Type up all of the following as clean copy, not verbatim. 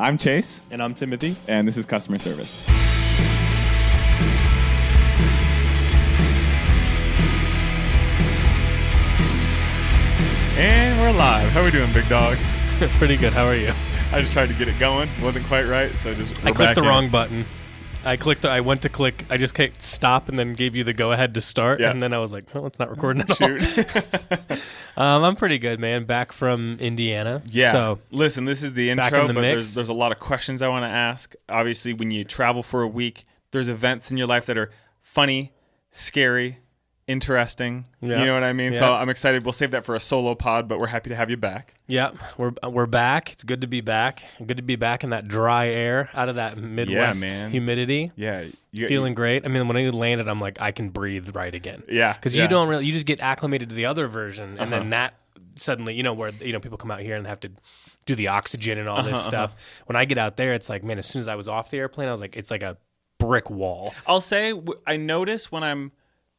I'm Chase. And I'm Timothy. And this is Customer Service. And we're live. How are we doing, big dog? Pretty good. How are you? I just tried to get it going. Wasn't quite right, so I clicked the wrong button. I went to click. I just clicked stop and then gave you the go ahead to start. Yeah. And then I was like, oh, it's not recording at all. I'm pretty good, man. Back from Indiana. Yeah. So listen, this is the intro, but there's a lot of questions I want to ask. Obviously, when you travel for a week, there's events in your life that are funny, scary, interesting. Yeah. You know what I mean? Yeah. So I'm excited. We'll save that for a solo pod, but we're happy to have you back. Yeah, we're back. It's good to be back. Good to be back in that dry air, out of that Midwest humidity. Yeah. Feeling great. I mean, when I landed, I'm like, I can breathe right again. Yeah. Because you just get acclimated to the other version, and then that suddenly, where people come out here and have to do the oxygen and all this stuff. When I get out there, it's like, man, as soon as I was off the airplane, I was like, it's like a brick wall. I'll say, I notice when I'm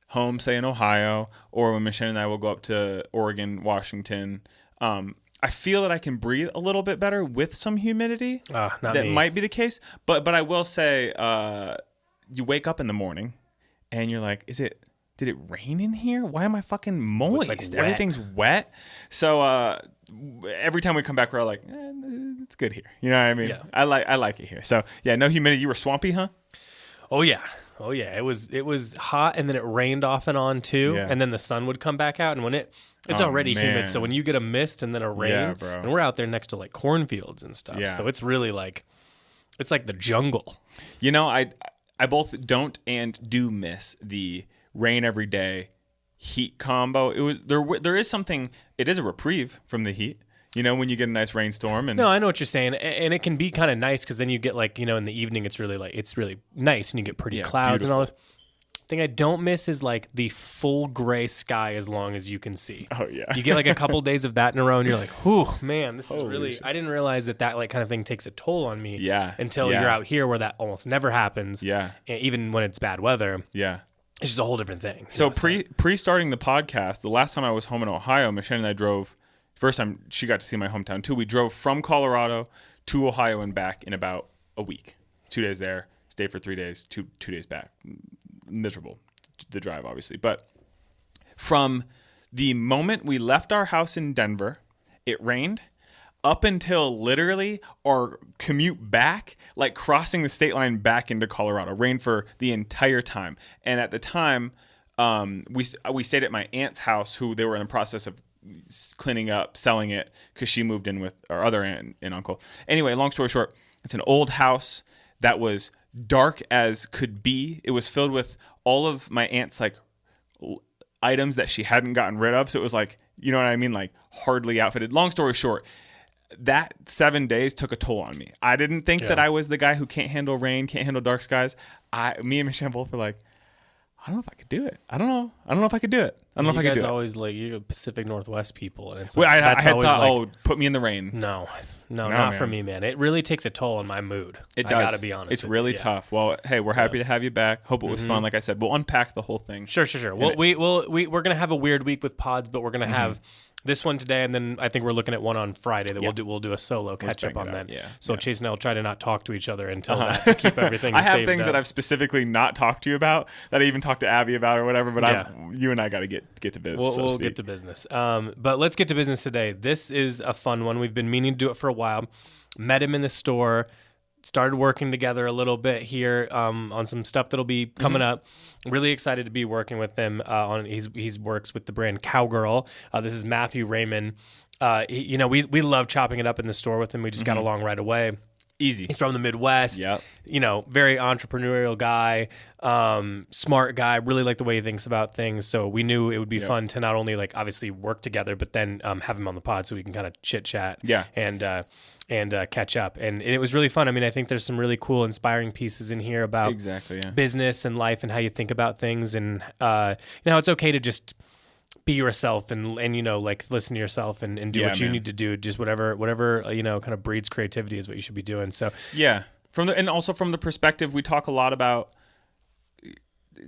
home, say in Ohio, or when Michelle and I will go up to Oregon, Washington, I feel that I can breathe a little bit better with some humidity. That might be the case, but I will say, you wake up in the morning and you're like, did it rain in here? Why am I fucking moist? It's like everything's wet. So every time we come back, we're like, it's good here. You know what I mean? Yeah. I like it here. So yeah, no humidity. You were swampy, huh? Oh yeah. It was hot, and then it rained off and on too, and then the sun would come back out, and when it's already humid, so when you get a mist and then a rain, and we're out there next to like cornfields and stuff, so it's really like, it's like the jungle. I both don't and do miss the rain every day heat combo. There is something. It is a reprieve from the heat. When you get a nice rainstorm. No, I know what you're saying. And it can be kind of nice because then you get like, in the evening, it's really nice and you get pretty clouds beautiful. And all this. The thing I don't miss is like the full gray sky as long as you can see. Oh, yeah. You get like a couple days of that in a row and you're like, whew, man, this is really, I didn't realize that like kind of thing takes a toll on me until you're out here where that almost never happens. Yeah. And even when it's bad weather. Yeah. It's just a whole different thing. So pre-starting the podcast, the last time I was home in Ohio, Michelle and I drove. First time she got to see my hometown too. We drove from Colorado to Ohio and back in about a week. 2 days there, stayed for 3 days, two days back. Miserable, the drive obviously. But from the moment we left our house in Denver, it rained up until literally our commute back, like crossing the state line back into Colorado. Rained for the entire time. And at the time, we stayed at my aunt's house, who they were in the process of cleaning up, selling it, because she moved in with our other aunt and uncle. Anyway, long story short, it's an old house that was dark as could be. It was filled with all of my aunt's like items that she hadn't gotten rid of. So it was like, you know what I mean? Like hardly outfitted. Long story short, that 7 days took a toll on me. I didn't think that I was the guy who can't handle rain, can't handle dark skies. Me and Michelle both were like, I don't know if I could do it. I don't know if I could do it. I don't know if I could do it. You guys always like, you're Pacific Northwest people. And it's like, I had thought, like, put me in the rain. No, not for me, man. It really takes a toll on my mood. It does. I gotta be honest. It's really tough. Well, hey, we're happy to have you back. Hope it was fun. Like I said, we'll unpack the whole thing. Sure. Well, we're gonna have a weird week with pods, but we're gonna have this one today, and then I think we're looking at one on Friday that we'll do a solo catch up on that. Yeah. So Chase and I will try to not talk to each other until that to keep everything. I have things that I've specifically not talked to you about that I even talked to Abby about or whatever. But you and I got to get to business. We'll get to business. But let's get to business today. This is a fun one. We've been meaning to do it for a while. Met him in the store. Started working together a little bit here on some stuff that'll be coming up. Really excited to be working with him. He's works with the brand Cowgirl. This is Matthew Raymond. We love chopping it up in the store with him. We just got along right away. Easy. He's from the Midwest. Yep. Very entrepreneurial guy, smart guy. Really like the way he thinks about things. So we knew it would be fun to not only like obviously work together, but then have him on the pod so we can kind of chit chat. Yeah. And catch up. And it was really fun. I mean, I think there's some really cool, inspiring pieces in here about business and life and how you think about things. And, it's okay to just be yourself and like listen to yourself and do what you need to do. Just whatever, kind of breeds creativity is what you should be doing. So, and also from the perspective, we talk a lot about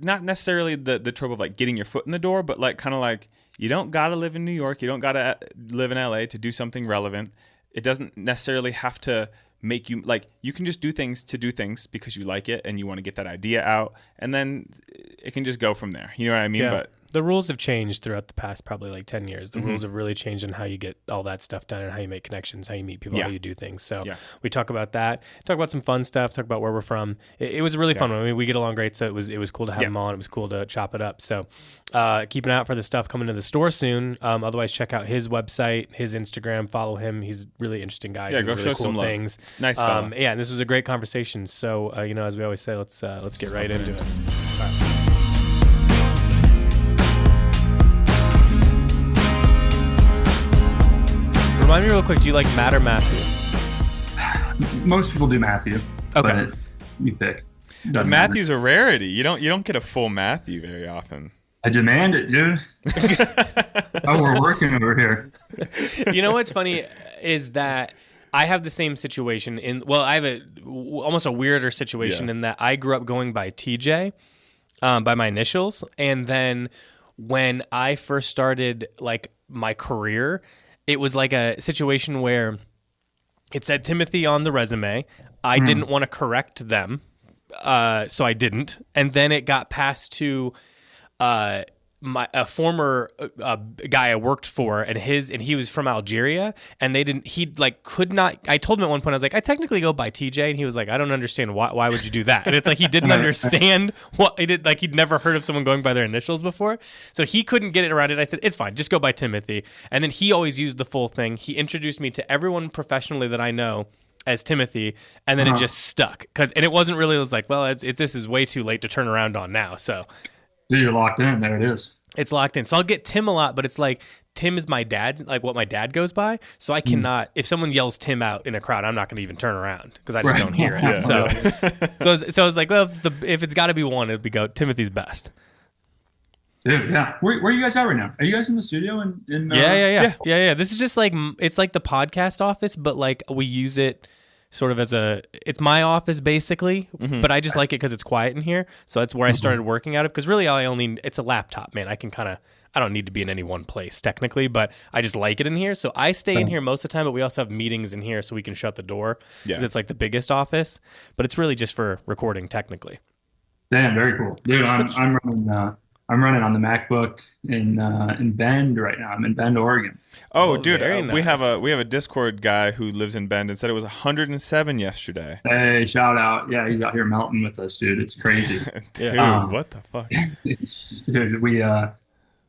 not necessarily the trope of like getting your foot in the door, but like kind of like you don't got to live in New York. You don't got to live in LA to do something relevant. It doesn't necessarily have to make you like, you can just do things to do things because you like it and you want to get that idea out, and then it can just go from there. You know what I mean? Yeah. But the rules have changed throughout the past probably like 10 years. The rules have really changed on how you get all that stuff done and how you make connections, how you meet people, how you do things. So we talk about that, talk about some fun stuff, talk about where we're from. It was a really fun one. I mean, we get along great, so it was cool to have him on. It was cool to chop it up. So keep an eye out for the stuff coming to the store soon. Otherwise, check out his website, his Instagram, follow him. He's a really interesting guy. Yeah, go really show cool some love. things. Nice fellow. Yeah, and this was a great conversation. So, as we always say, let's get right into it. All right. Remind me real quick, do you like Matt or Matthew? Most people do Matthew. Okay. But you pick. Doesn't Matthew's a rarity. You don't get a full Matthew very often. I demand it, dude. Oh, we're working over here. You know what's funny is that I have the same situation I have almost a weirder situation in that I grew up going by TJ, by my initials. And then when I first started like my career, it was like a situation where it said Timothy on the resume. I didn't want to correct them, so I didn't. And then it got passed to a former guy I worked for, and he was from Algeria, and could not. I told him at one point, I was like, I technically go by TJ, and he was like, I don't understand why would you do that? And it's like he didn't understand what he did. Like he'd never heard of someone going by their initials before, so he couldn't get it around it. I said, it's fine, just go by Timothy. And then he always used the full thing. He introduced me to everyone professionally that I know as Timothy, and then it just stuck. And it wasn't really. It was like, well, this is way too late to turn around on now. So. Dude, you're locked in. There it is. It's locked in. So I'll get Tim a lot, but it's like Tim is my dad's, like what my dad goes by. So I cannot, if someone yells Tim out in a crowd, I'm not going to even turn around because I just don't hear it. Yeah. So I was like, well, if it's got to be one, it'd be Timothy's best. Dude, yeah. Where are you guys at right now? Are you guys in the studio? Yeah. This is just like, it's like the podcast office, but like we use it sort of it's my office basically, but I just like it because it's quiet in here. So that's where I started working out of, because really it's a laptop, man. I don't need to be in any one place technically, but I just like it in here. So I stay in here most of the time, but we also have meetings in here so we can shut the door because it's like the biggest office, but it's really just for recording technically. Damn, very cool. Dude, I'm running on the MacBook in Bend right now. I'm in Bend, Oregon. Oh, dude, nice. we have a Discord guy who lives in Bend and said it was 107 yesterday. Hey, shout out. Yeah, he's out here melting with us, dude. It's crazy. Dude, what the fuck? Dude,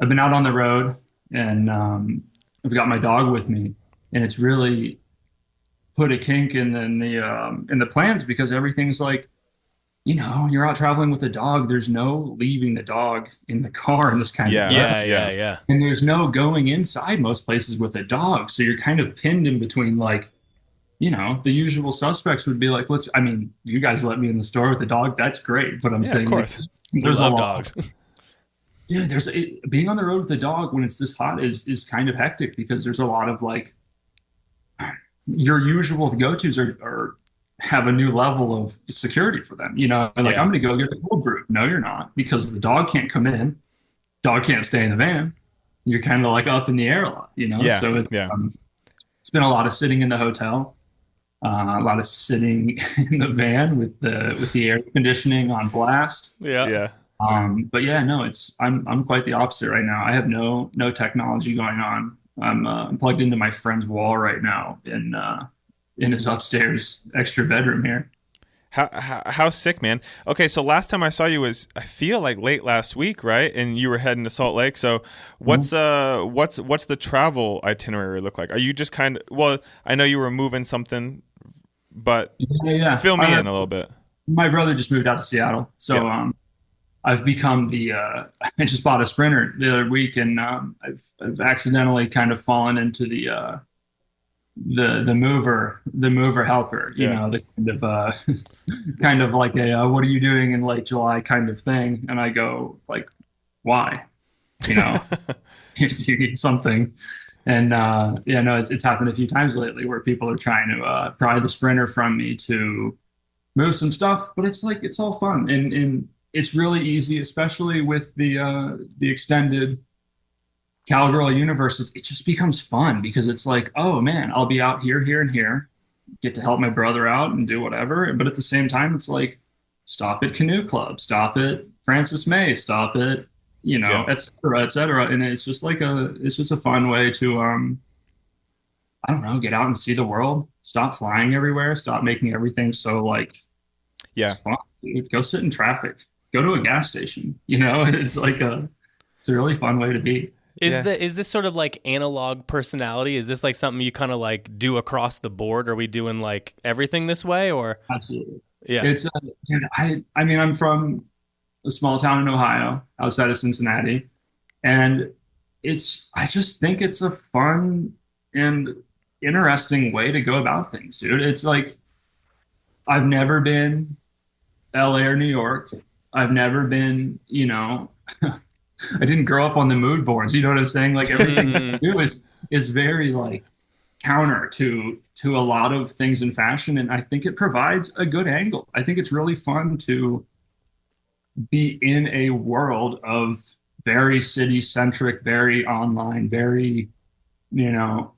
I've been out on the road, and I've got my dog with me, and it's really put a kink in the plans, because everything's like, you're out traveling with a dog. There's no leaving the dog in the car in this kind of thing. Yeah. And there's no going inside most places with a dog. So you're kind of pinned in between, like, the usual suspects would be like, you guys let me in the store with the dog. That's great. But I'm saying, of course. There's love dogs. Dude, being on the road with the dog when it's this hot is kind of hectic, because there's a lot of like, your usual go-tos are have a new level of security for them, I'm going to go get the cold brew. No, you're not, because the dog can't come in, dog can't stay in the van. You're kind of like up in the air a lot, So it's been a lot of sitting in the hotel, a lot of sitting in the van with the air conditioning on blast. Yeah. But yeah, no, I'm quite the opposite right now. I have no technology going on. I'm plugged into my friend's wall right now in his upstairs extra bedroom here. How sick, man. Okay, so last time I saw you was, I feel like, late last week, right? And you were heading to Salt Lake. So what's the travel itinerary look like? Are you just I know you were moving something, but fill me in a little bit. My brother just moved out to Seattle, so I've become I just bought a Sprinter the other week, and I've accidentally kind of fallen into the mover helper, the kind of like a what are you doing in late July kind of thing, and I go like, why, you need something, and it's happened a few times lately where people are trying to pry the Sprinter from me to move some stuff, but it's like, it's all fun, and it's really easy, especially with the extended Cowgirl universe. It just becomes fun, because it's like, oh man, I'll be out here, and here. get to help my brother out and do whatever. But at the same time, it's like, stop at Canoe Club, stop at Francis May, stop at, Yeah. et cetera, et cetera. And it's just a fun way to, I don't know, get out and see the world, stop flying everywhere, stop making everything so like, it's Yeah. fun, dude. Go sit in traffic, go to a gas station, it's a really fun way to be. Yeah. Is this sort of like analog personality? Is this like something you kind of like do across the board? Are we doing like everything this way, or Absolutely. yeah? It's, dude, I mean, I'm from a small town in Ohio outside of Cincinnati. And I just think it's a fun and interesting way to go about things, dude. It's like, I've never been LA or New York. I've never been, I didn't grow up on the mood boards. You know what I'm saying? Like everything I do is very like counter to a lot of things in fashion. And I think it provides a good angle. I think it's really fun to be in a world of very city centric, very online, very, you know,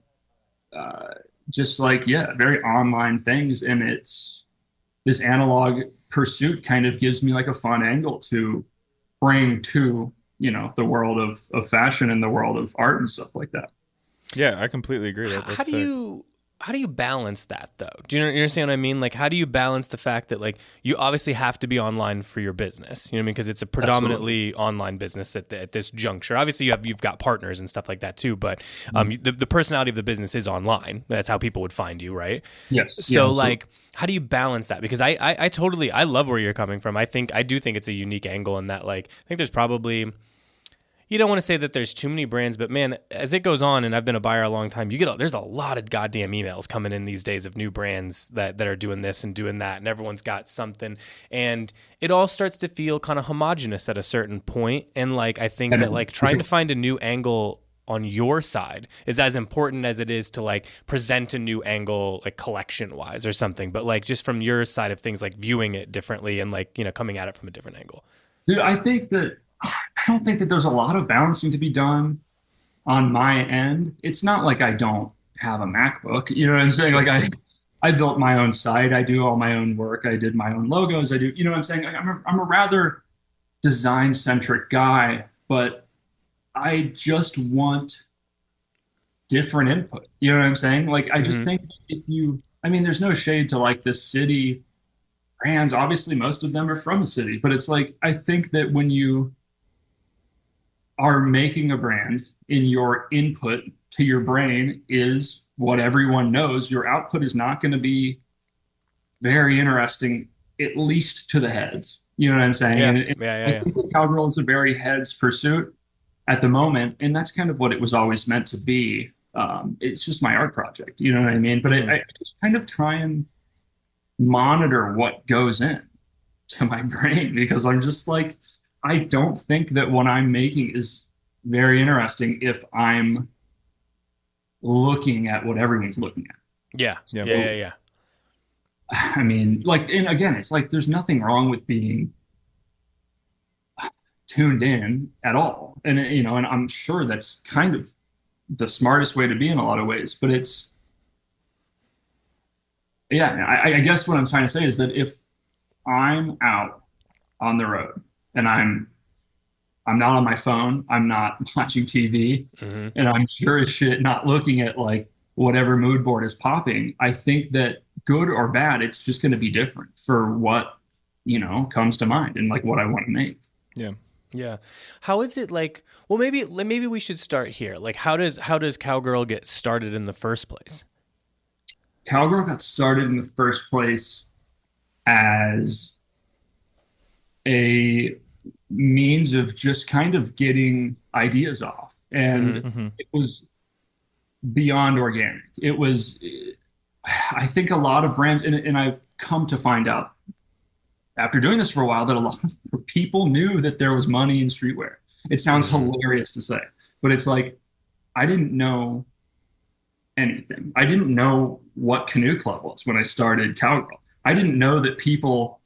just like, yeah, very online things. And it's this analog pursuit kind of gives me like a fun angle to bring to, the world of fashion and the world of art and stuff like that. Yeah, I completely agree. How do you balance that though? Do you understand what I mean? Like, how do you balance the fact that like you obviously have to be online for your business? You know what I mean? Because it's a predominantly online business at this juncture. Obviously, you've got partners and stuff like that too. But the personality of the business is online. That's how people would find you, right? Yes. So Yeah, like, how do you balance that? Because I love where you're coming from. I do think it's a unique angle in that like I think there's probably. You don't want to say that there's too many brands, but man, as it goes on, and I've been a buyer a long time, there's a lot of goddamn emails coming in these days of new brands that are doing this and doing that, and everyone's got something, and it all starts to feel kind of homogenous at a certain point. And like I think that like trying to find a new angle on your side is as important as it is to like present a new angle like collection wise or something. But like just from your side of things, like viewing it differently and like coming at it from a different angle. dude, I don't think that there's a lot of balancing to be done on my end. It's not like I don't have a MacBook. You know what I'm saying? Like I built my own site. I do all my own work. I did my own logos. I do, you know what I'm saying? Like I'm a rather design centric guy, but I just want different input. You know what I'm saying? Like I just think I mean, there's no shade to like this city brands. Obviously, most of them are from the city, but it's like, I think that when you are making a brand in your input to your brain is what everyone knows, your output is not going to be very interesting, at least to the heads. You know what I'm saying? Yeah. And I think that Cowgirl is a very heads pursuit at the moment. And that's kind of what it was always meant to be. It's just my art project. You know what I mean? But I just kind of try and monitor what goes in to my brain because I'm just like, I don't think that what I'm making is very interesting if I'm looking at what everyone's looking at. Yeah. I mean, like, and again, it's like there's nothing wrong with being tuned in at all. And, and I'm sure that's kind of the smartest way to be in a lot of ways, but I guess what I'm trying to say is that if I'm out on the road and I'm not on my phone, I'm not watching TV, and I'm sure as shit not looking at like whatever mood board is popping, I think that good or bad, it's just going to be different for what, comes to mind and like what I want to make. Yeah. Yeah. How is it like, well, maybe we should start here. Like how does Cowgirl get started in the first place? Cowgirl got started in the first place as a means of just kind of getting ideas off. And it was beyond organic. It was, I think a lot of brands, and I've come to find out after doing this for a while that a lot of people knew that there was money in streetwear. It sounds hilarious to say, but it's like, I didn't know anything. I didn't know what Canoe Club was when I started Cowgirl. I didn't know that people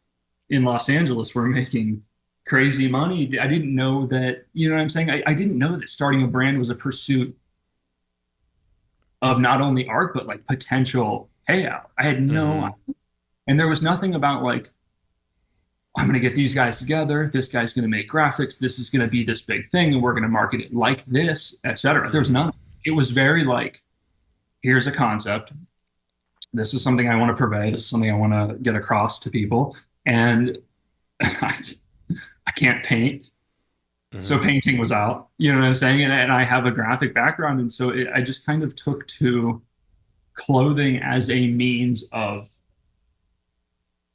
in Los Angeles were making crazy money. I didn't know that, you know what I'm saying? I didn't know that starting a brand was a pursuit of not only art, but like potential payout. I had no, and there was nothing about like, I'm going to get these guys together. This guy's going to make graphics. This is going to be this big thing, and we're going to market it like this, etc. There was none. It was very like, here's a concept. This is something I want to purvey. This is something I want to get across to people. And I can't paint. So painting was out, you know what I'm saying? And I have a graphic background. And so I just kind of took to clothing as a means of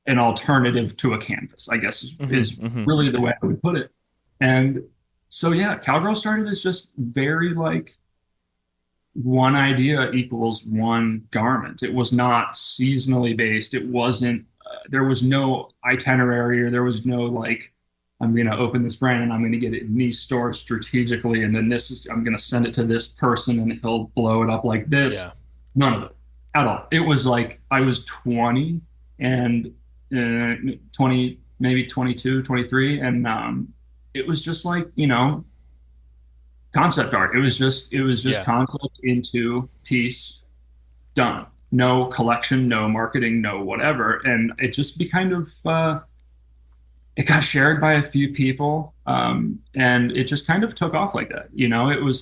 an alternative to a canvas, I guess is really the way I would put it. And so, yeah, Cowgirl started as just very like one idea equals one garment. It was not seasonally based. It wasn't, there was no itinerary, or there was no like, I'm going to open this brand and I'm going to get it in these stores strategically. And then I'm going to send it to this person and he'll blow it up like this. Yeah. None of it at all. It was like, I was 20 and 20, maybe 22, 23. And it was just like, concept art. It was just concept into piece done. No collection, no marketing, no whatever. And it just be kind of, it got shared by a few people, and it just kind of took off like that.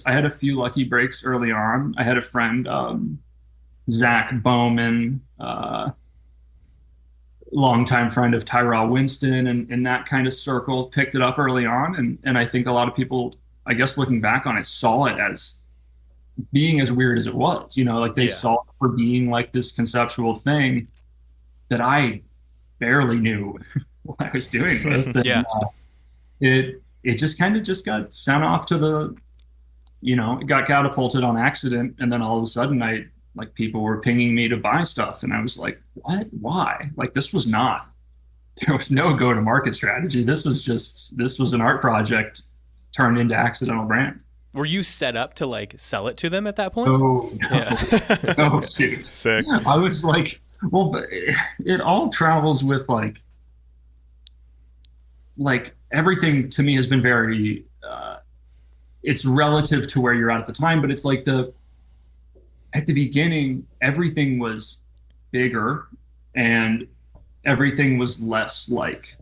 I had a few lucky breaks early on. I had a friend, Zach Bowman, longtime friend of Tyrell Winston, and that kind of circle picked it up early on. And I think a lot of people, I guess looking back on it, saw it as being as weird as it was. Like they saw it for being like this conceptual thing that I barely knew what I was doing with. And, it just kind of just got sent off to the, it got catapulted on accident. And then all of a sudden people were pinging me to buy stuff. And I was like, what, why? Like, there was no go to market strategy. This was an art project turned into accidental brand. Were you set up to like sell it to them at that point? Oh, no. Yeah. Oh, dude. Sick. I was like, well, but it all travels with like everything to me has been very, it's relative to where you're at the time, but it's like at the beginning, everything was bigger and everything was less like,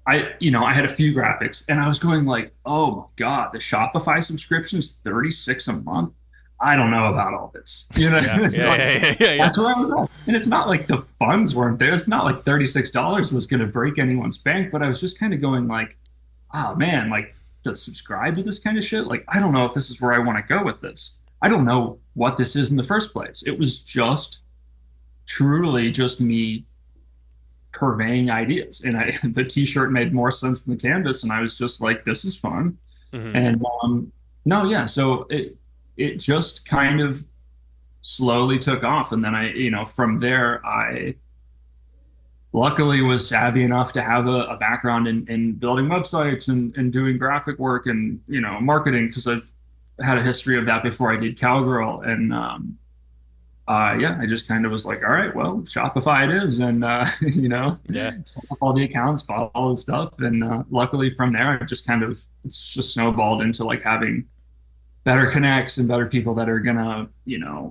I had a few graphics and I was going like, oh my God, the Shopify subscription is $36 a month. I don't know about all this. That's where I was at. And it's not like the funds weren't there. It's not like $36 was going to break anyone's bank, but I was just kind of going like, oh man, like to subscribe to this kind of shit. Like, I don't know if this is where I want to go with this. I don't know what this is in the first place. It was just truly just me purveying ideas. And the t-shirt made more sense than the canvas. And I was just like, this is fun. And so it just kind of slowly took off. And then from there, I luckily was savvy enough to have a background in building websites and doing graphic work and, marketing, because I've had a history of that before I did Cowgirl. And I just kind of was like, all right, well, Shopify it is. And, set up all the accounts, bought all the stuff. And luckily from there, it's just snowballed into like having better connects and better people that are gonna,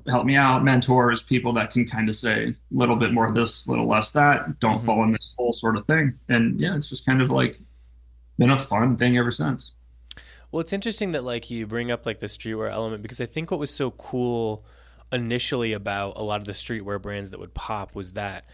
help me out, mentors, people that can kind of say a little bit more of this, a little less that, don't fall in this whole sort of thing. And yeah, it's just kind of like been a fun thing ever since. Well, it's interesting that like you bring up like the streetwear element, because I think what was so cool initially about a lot of the streetwear brands that would pop was that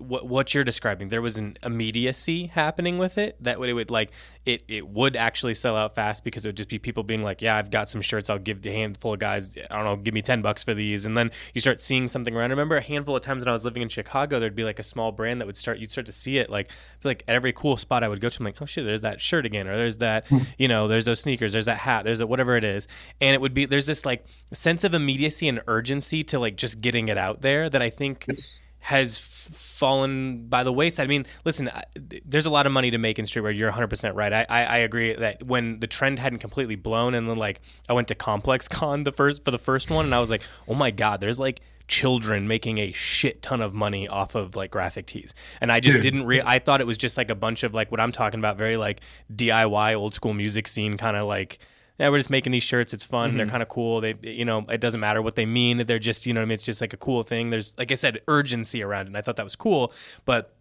what you're describing, there was an immediacy happening with it that it would like it would actually sell out fast, because it would just be people being like, yeah, I've got some shirts, I'll give the handful of guys, I don't know, give me $10 for these. And then you start seeing something around. I remember a handful of times when I was living in Chicago, there'd be like a small brand that you'd start to see it. Like, I feel like at every cool spot I would go to, I'm like, oh shit, there's that shirt again, or there's that, there's those sneakers, there's that hat, there's whatever it is. And it would be, there's this like sense of immediacy and urgency to like just getting it out there that I think has fallen by the wayside. I mean, listen, there's a lot of money to make in streetwear. You're 100% right. I agree that when the trend hadn't completely blown, and then like I went to Complex Con for the first one, and I was like, oh my God, there's like children making a shit ton of money off of like graphic tees. And I just I thought it was just like a bunch of like what I'm talking about, very like DIY old school music scene kind of like yeah, we're just making these shirts. It's fun. They're kind of cool. They, it doesn't matter what they mean. They're just, you know what I mean? It's just like a cool thing. There's, like I said, urgency around it. And I thought that was cool. But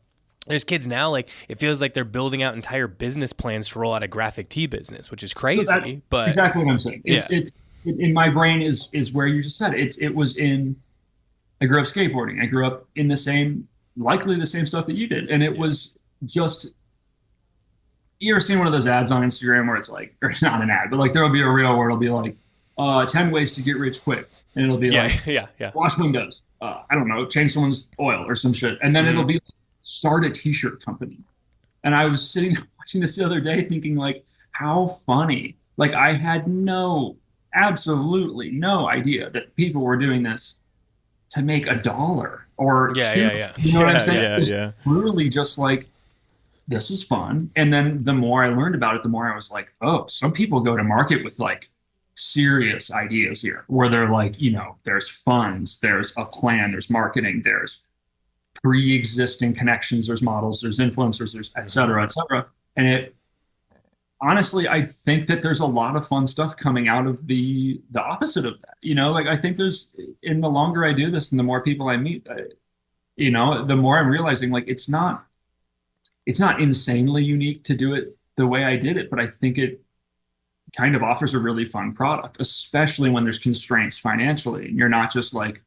there's kids now, like, it feels like they're building out entire business plans to roll out a graphic tee business, which is crazy. But exactly what I'm saying. It's in my brain is where you just said it. It was I grew up likely the same stuff that you did. And it was just, you ever seen one of those ads on Instagram where it's like, or not an ad, but like there'll be a reel where it'll be like 10 ways to get rich quick. And it'll be wash windows, I don't know, change someone's oil or some shit. And then it'll be start a t-shirt company. And I was sitting watching this the other day thinking like, how funny. Like I had absolutely no idea that people were doing this to make $1 or $2. You know what I'm saying? Yeah. Really just like, this is fun. And then the more I learned about it, the more I was like, oh, some people go to market with like serious ideas here where they're like, there's funds, there's a plan, there's marketing, there's pre-existing connections, there's models, there's influencers, there's et cetera, et cetera. And honestly, I think that there's a lot of fun stuff coming out of the opposite of that. Like I think in the longer I do this and the more people I meet, the more I'm realizing like it's not insanely unique to do it the way I did it, but I think it kind of offers a really fun product, especially when there's constraints financially. And you're not just like,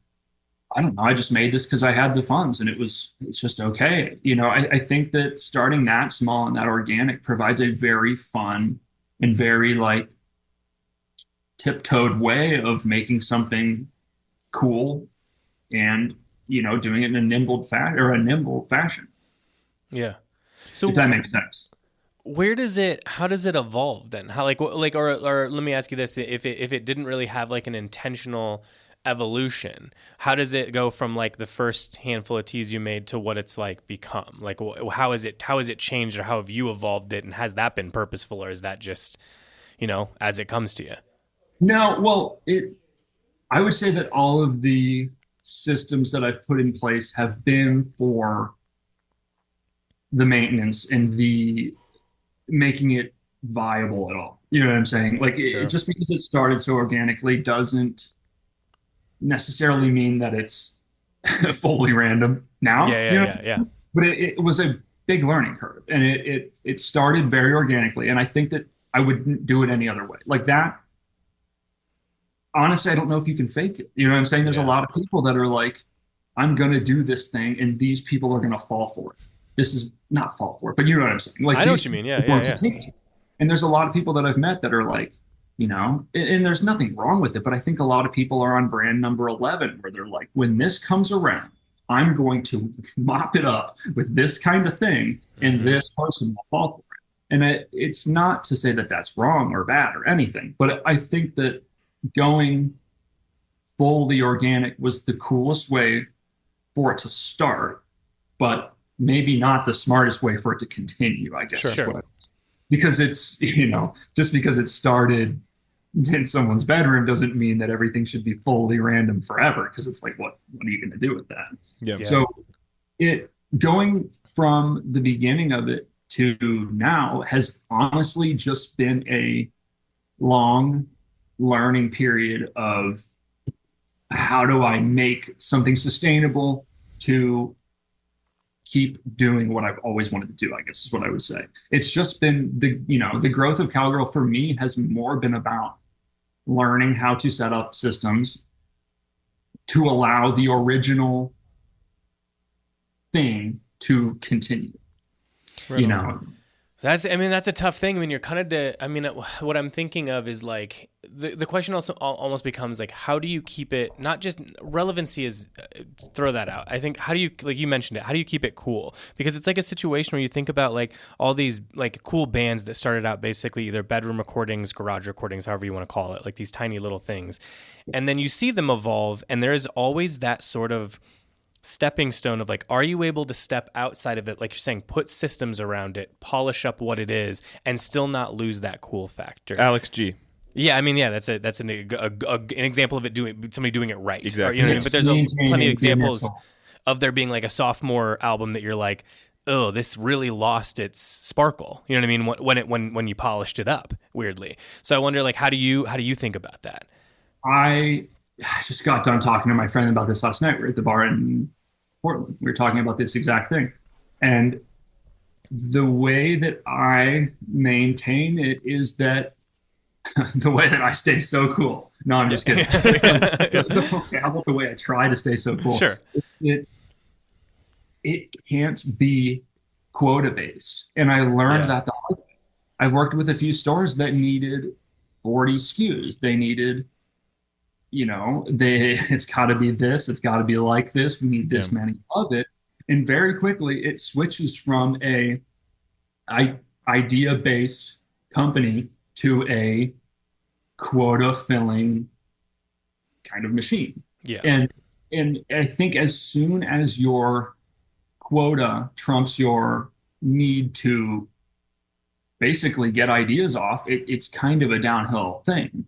I don't know, I just made this because I had the funds and it's just okay. I think that starting that small and that organic provides a very fun and very like tiptoed way of making something cool and, doing it in a nimble fashion. Yeah. So if that makes sense. How does it evolve then? How or let me ask you this, if it didn't really have like an intentional evolution, how does it go from like the first handful of teas you made to what it's like become? Like how is it changed, or how have you evolved it, and has that been purposeful, or is that just, as it comes to you? No, well, I would say that all of the systems that I've put in place have been for the maintenance and the making it viable at all. You know what I'm saying? Like Sure. just because it started so organically doesn't necessarily mean that it's fully random now. Yeah. But it was a big learning curve, and it started very organically. And I think that I wouldn't do it any other way. Like that, honestly, I don't know if you can fake it. You know what I'm saying? There's a lot of people that are like, I'm going to do this thing, and these people are going to fall for it. This is not fall for it, but you know what I'm saying? Like I know what you mean. Yeah. And there's a lot of people that I've met that are like, and there's nothing wrong with it, but I think a lot of people are on brand number 11 where they're like, when this comes around, I'm going to mop it up with this kind of thing, and this person will fall for it. And it's not to say that that's wrong or bad or anything, but I think that going fully organic was the coolest way for it to start, but maybe not the smartest way for it to continue, I guess. Sure. Because it's, just because it started in someone's bedroom doesn't mean that everything should be fully random forever, because it's like, what are you going to do with that? Yeah. So it going from the beginning of it to now has honestly just been a long learning period of how do I make something sustainable to keep doing what I've always wanted to do, I guess is what I would say. It's just been the growth of Cowgirl for me has more been about learning how to set up systems to allow the original thing to continue. Right. That's a tough thing. I mean, you're kind of, what I'm thinking of is like, the question also almost becomes like, how do you keep it, not just relevancy is, throw that out. I think, how do you, like you mentioned it, how do you keep it cool? Because it's like a situation where you think about like all these like cool bands that started out basically either bedroom recordings, garage recordings, however you want to call it, like these tiny little things. And then you see them evolve, and there is always that sort of stepping stone of like, are you able to step outside of it, like you're saying, put systems around it, polish up what it is, and still not lose that cool factor? Alex G. Yeah, that's an example of somebody doing it right. Exactly. Or, you know what I mean? But there's plenty of examples of there being like a sophomore album that you're like, oh, this really lost its sparkle. You know what I mean? When you polished it up, weirdly. So I wonder, like, how do you think about that? I just got done talking to my friend about this last night. We were at the bar in Portland. We were talking about this exact thing. And the way that I maintain it is that the way that I stay so cool. No, I'm just kidding. The way I try to stay so cool. Sure. It can't be quota based. And I learned that the hard way. I've worked with a few stores that needed 40 SKUs. They needed, it's got to be this. It's got to be like this. We need this many of it. And very quickly, it switches from a idea-based company to a quota-filling kind of machine. Yeah. And I think as soon as your quota trumps your need to basically get ideas off, it's kind of a downhill thing.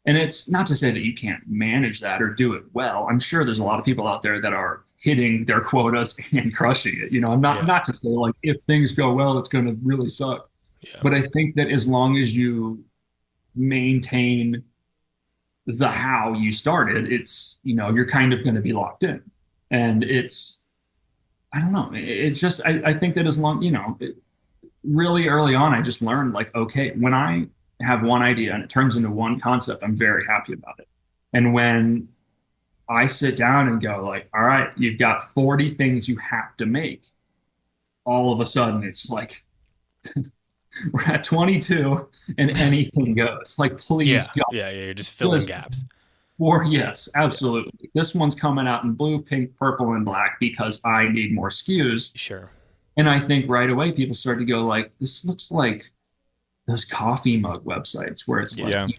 And it's not to say that you can't manage that or do it well. I'm sure there's a lot of people out there that are hitting their quotas and crushing it. Not to say like if things go well, it's going to really suck. Yeah. But I think that as long as you maintain the how you started, it's, you're kind of going to be locked in. And I don't know. It's just, I think that as long, really early on, I just learned like, okay, when I have one idea and it turns into one concept, I'm very happy about it. And when I sit down and go like, all right, you've got 40 things you have to make, all of a sudden it's like, we're at 22 and anything goes. Like, please go. Yeah. You're just filling gaps. Or yes, absolutely. Yeah. This one's coming out in blue, pink, purple, and black because I need more SKUs. Sure. And I think right away people start to go like, this looks like those coffee mug websites where it's like,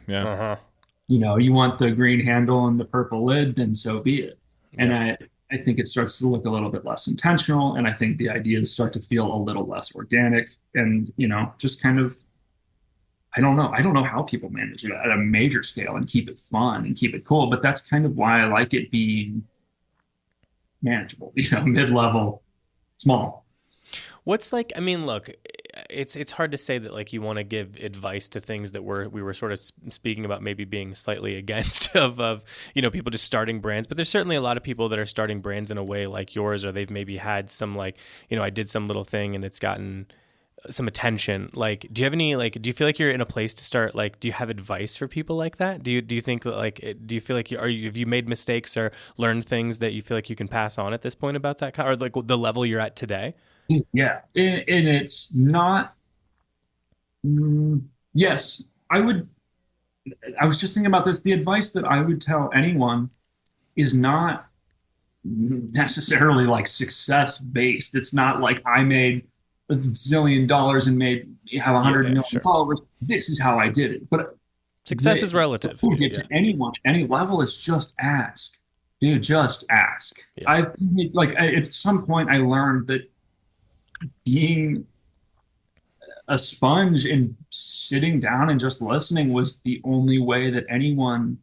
you want the green handle and the purple lid, then so be it. And I think it starts to look a little bit less intentional. And I think the ideas start to feel a little less organic and, just kind of, I don't know how people manage it at a major scale and keep it fun and keep it cool, but that's kind of why I like it being manageable, mid-level, small. What's like, I mean, look, it's hard to say that like you want to give advice to things that we were sort of speaking about maybe being slightly against of people just starting brands, but there's certainly a lot of people that are starting brands in a way like yours, or they've maybe had some like, I did some little thing and it's gotten some attention. Like, do you have any, like, do you feel like you're in a place to start, like, do you have advice for people like that? Do you think that, like, do you feel like have you made mistakes or learned things that you feel like you can pass on at this point about that, or like the level you're at today? Yeah. And it's not, yes, I was just thinking about this. The advice that I would tell anyone is not necessarily like success based. It's not like I made $1 zillion and have 100 million followers. This is how I did it. But success is relative. To anyone, any level, is just ask. Dude, just ask. Yeah. At some point I learned that being a sponge and sitting down and just listening was the only way that anyone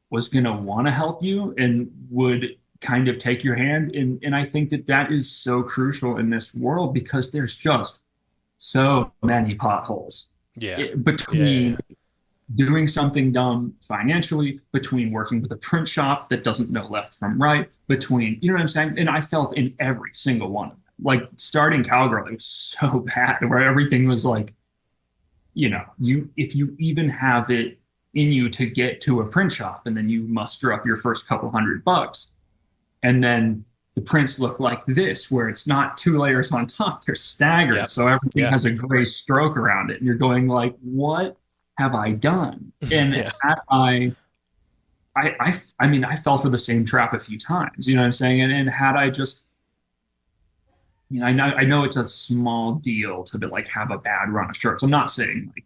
was going to want to help you and would kind of take your hand. And I think that is so crucial in this world because there's just so many potholes between doing something dumb financially, between working with a print shop that doesn't know left from right, between, you know what I'm saying? And I felt in every single one of them. Like starting Cowgirl, it was so bad where everything was like, if you even have it in you to get to a print shop and then you muster up your first couple $100 and then the prints look like this, where it's not 2 layers on top, they're staggered. Yep. So everything has a gray stroke around it. And you're going like, what have I done? And I fell for the same trap a few times, you know what I'm saying? And had I just, I know it's a small deal to like have a bad run of shirts. I'm not saying like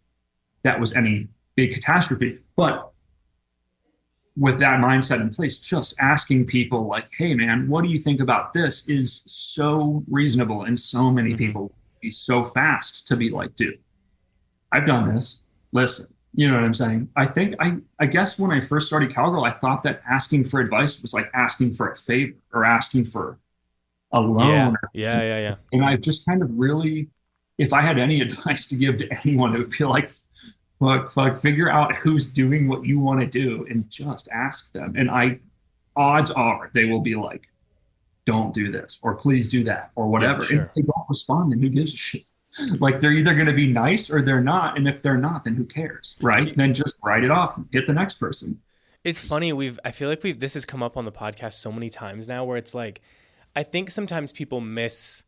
that was any big catastrophe, but with that mindset in place, just asking people like, hey man, what do you think about this is so reasonable. And so many people be so fast to be like, dude, I've done this. Listen, you know what I'm saying? I guess when I first started Cowgirl, I thought that asking for advice was like asking for a favor or asking for alone. Yeah. And I just kind of really, if I had any advice to give to anyone, it would be like, figure out who's doing what you want to do and just ask them. And odds are they will be like, don't do this, or please do that, or whatever. Yeah, sure. And if they don't respond, then who gives a shit? Like they're either going to be nice or they're not. And if they're not, then who cares? Right. Then just write it off and hit the next person. It's funny. I feel like this has come up on the podcast so many times now where it's like, I think sometimes people miss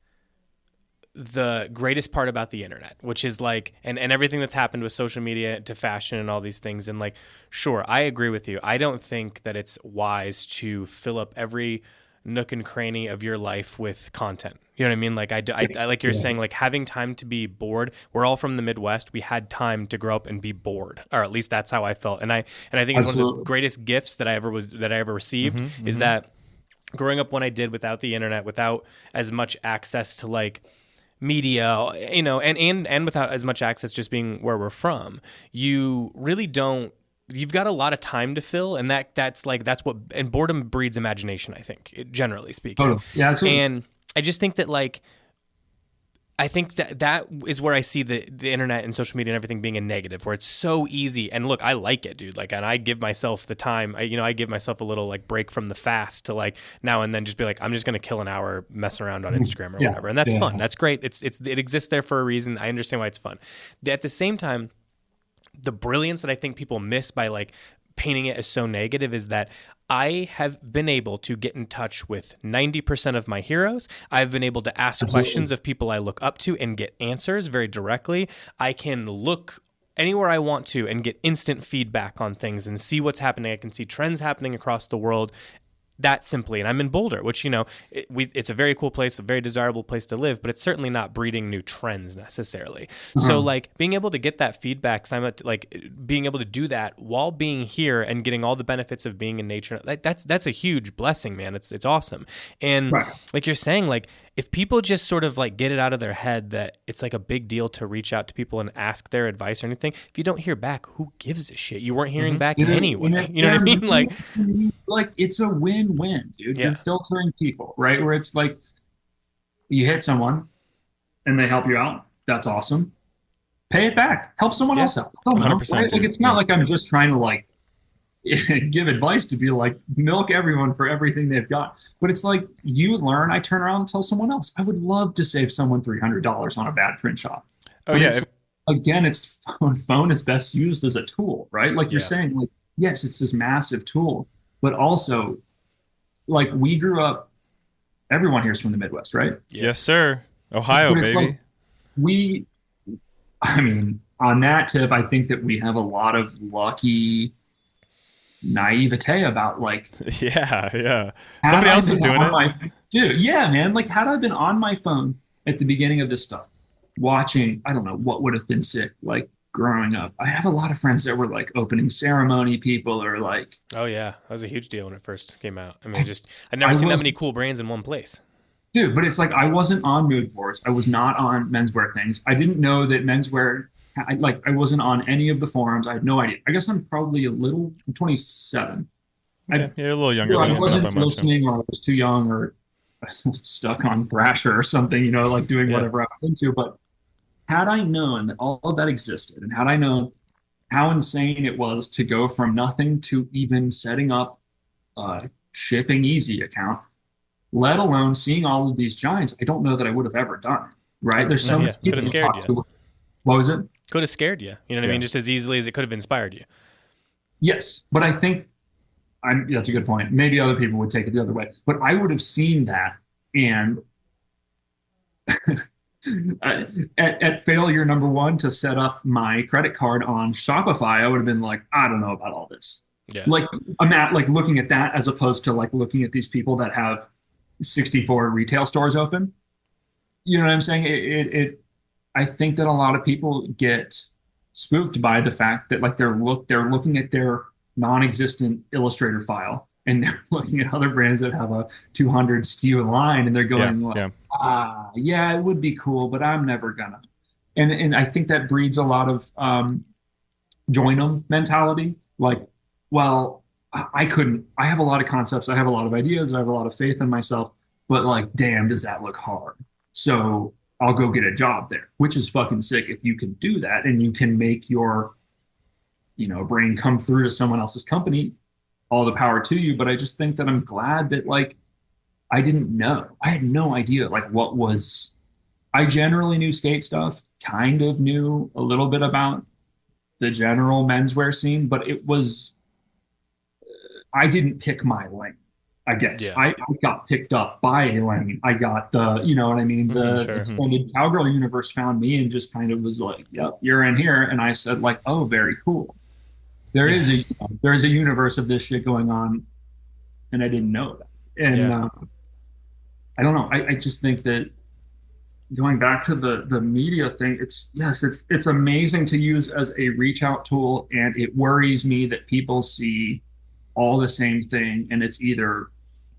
the greatest part about the internet, which is like, and everything that's happened with social media to fashion and all these things. And like, sure, I agree with you. I don't think that it's wise to fill up every nook and cranny of your life with content. You know what I mean? Like I like you're saying, like having time to be bored. We're all from the Midwest. We had time to grow up and be bored, or at least that's how I felt. And I think it's one of the greatest gifts that I ever received is that growing up when I did without the internet, without as much access to like media, you know, and without as much access just being where we're from, you really don't. You've got a lot of time to fill, and that's what, and boredom breeds imagination, I think, generally speaking. Totally. Yeah, absolutely. And I just think that like, I think that is where I see the internet and social media and everything being a negative, where it's so easy. And look, I like it, dude. Like, and I give myself the time. I give myself a little like break from the fast to like now and then just be like, I'm just gonna kill an hour messing around on Instagram or whatever, and that's fun. That's great. It exists there for a reason. I understand why it's fun. At the same time, the brilliance that I think people miss by like painting it as so negative is that I have been able to get in touch with 90% of my heroes. I've been able to ask questions of people I look up to and get answers very directly. I can look anywhere I want to and get instant feedback on things and see what's happening. I can see trends happening across the world. That simply, and I'm in Boulder, which, you know, it's a very cool place, a very desirable place to live, but it's certainly not breeding new trends necessarily. So like being able to get that feedback, like being able to do that while being here and getting all the benefits of being in nature, that's a huge blessing, man. It's awesome. And like you're saying, like if people just sort of like get it out of their head that it's like a big deal to reach out to people and ask their advice or anything, if you don't hear back, who gives a shit? You weren't hearing back anyway. You know what I mean? Like it's a win-win, dude. You're filtering people, right? Where it's like you hit someone and they help you out. That's awesome. Pay it back. Help someone else out. 100%. Right? Like it's not like I'm just trying to like give advice to be like milk everyone for everything they've got. But it's like you learn, I turn around and tell someone else. I would love to save someone $300 on a bad print shop. Oh, yeah. Again, it's phone is best used as a tool, right? Like you're saying, like, yes, it's this massive tool, but also like we grew up, everyone here's from the Midwest, right? Yes, sir. Ohio, baby. Like I mean, on that tip, I think that we have a lot of lucky naivete about like somebody else is doing it. Dude, yeah, man. Like had I been on my phone at the beginning of this stuff, watching, I don't know what would have been sick, like growing up. I have a lot of friends that were like opening ceremony people or like, oh yeah, that was a huge deal when it first came out. I mean, I'd never seen that many cool brands in one place. Dude, but it's like I wasn't on mood boards. I was not on menswear things. I didn't know that menswear, I wasn't on any of the forums. I had no idea. I guess I'm probably I'm 27. Okay. You're a little younger. I wasn't listening, or I was too young, or stuck on Thrasher or something, you know, like doing whatever I was into. But had I known that all of that existed, and had I known how insane it was to go from nothing to even setting up a shipping easy account, let alone seeing all of these giants, I don't know that I would have ever done it. Right? There's so many people. Could have scared you. What was it? Could have scared you. You know what I mean? Just as easily as it could have inspired you. Yes, but I think that's a good point. Maybe other people would take it the other way, but I would have seen that, and at failure number one to set up my credit card on Shopify, I would have been like, I don't know about all this. Yeah. Like I'm looking at that as opposed to like looking at these people that have 64 retail stores open. You know what I'm saying? I think that a lot of people get spooked by the fact that like they're looking at their non-existent Illustrator file and they're looking at other brands that have a 200 SKU line and they're going, it would be cool, but I'm never gonna. And I think that breeds a lot of join 'em mentality. Like, well, I couldn't. I have a lot of concepts. I have a lot of ideas. I have a lot of faith in myself. but like, damn, does that look hard? So I'll go get a job there, which is fucking sick if you can do that and you can make your, brain come through to someone else's company. All the power to you. But I just think that I'm glad that like I didn't know. I had no idea like what was. I generally knew skate stuff, kind of knew a little bit about the general menswear scene, but it was I didn't pick my lane. I guess Yeah. I got picked up by a lane. I got the, you know what I mean? The Sure. extended Cowgirl universe found me and just kind of was like, "Yep, you're in here." And I said, like, "Oh, very cool." There is a universe of this shit going on, and I didn't know that. And Yeah. I don't know. I just think that going back to the media thing, it's amazing to use as a reach out tool, and it worries me that people see all the same thing, and it's either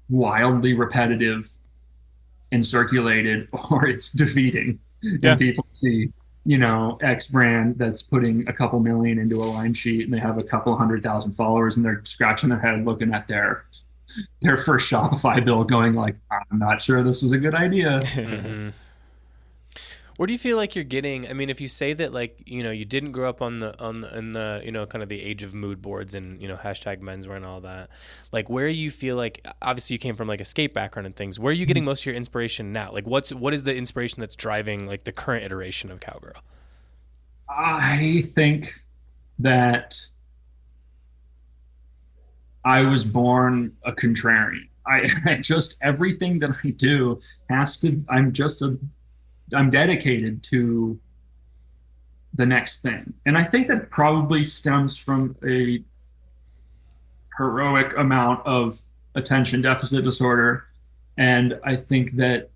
wildly repetitive and circulated, or it's defeating. Yeah. And people see, X brand that's putting a couple million into a line sheet, and they have a couple 100,000 followers, and they're scratching their head looking at their first Shopify bill, going like, "I'm not sure this was a good idea." Mm-hmm. Where do you feel like you're getting? I mean, if you say that, like, you didn't grow up in the kind of the age of mood boards and hashtag menswear and all that, like, where you feel like, obviously you came from like a skate background and things. Where are you getting most of your inspiration now? Like, what is the inspiration that's driving like the current iteration of Cowgirl? I think that I was born a contrarian. I just everything that I do has to. I'm dedicated to the next thing. And I think that probably stems from a heroic amount of attention deficit disorder. And I think that,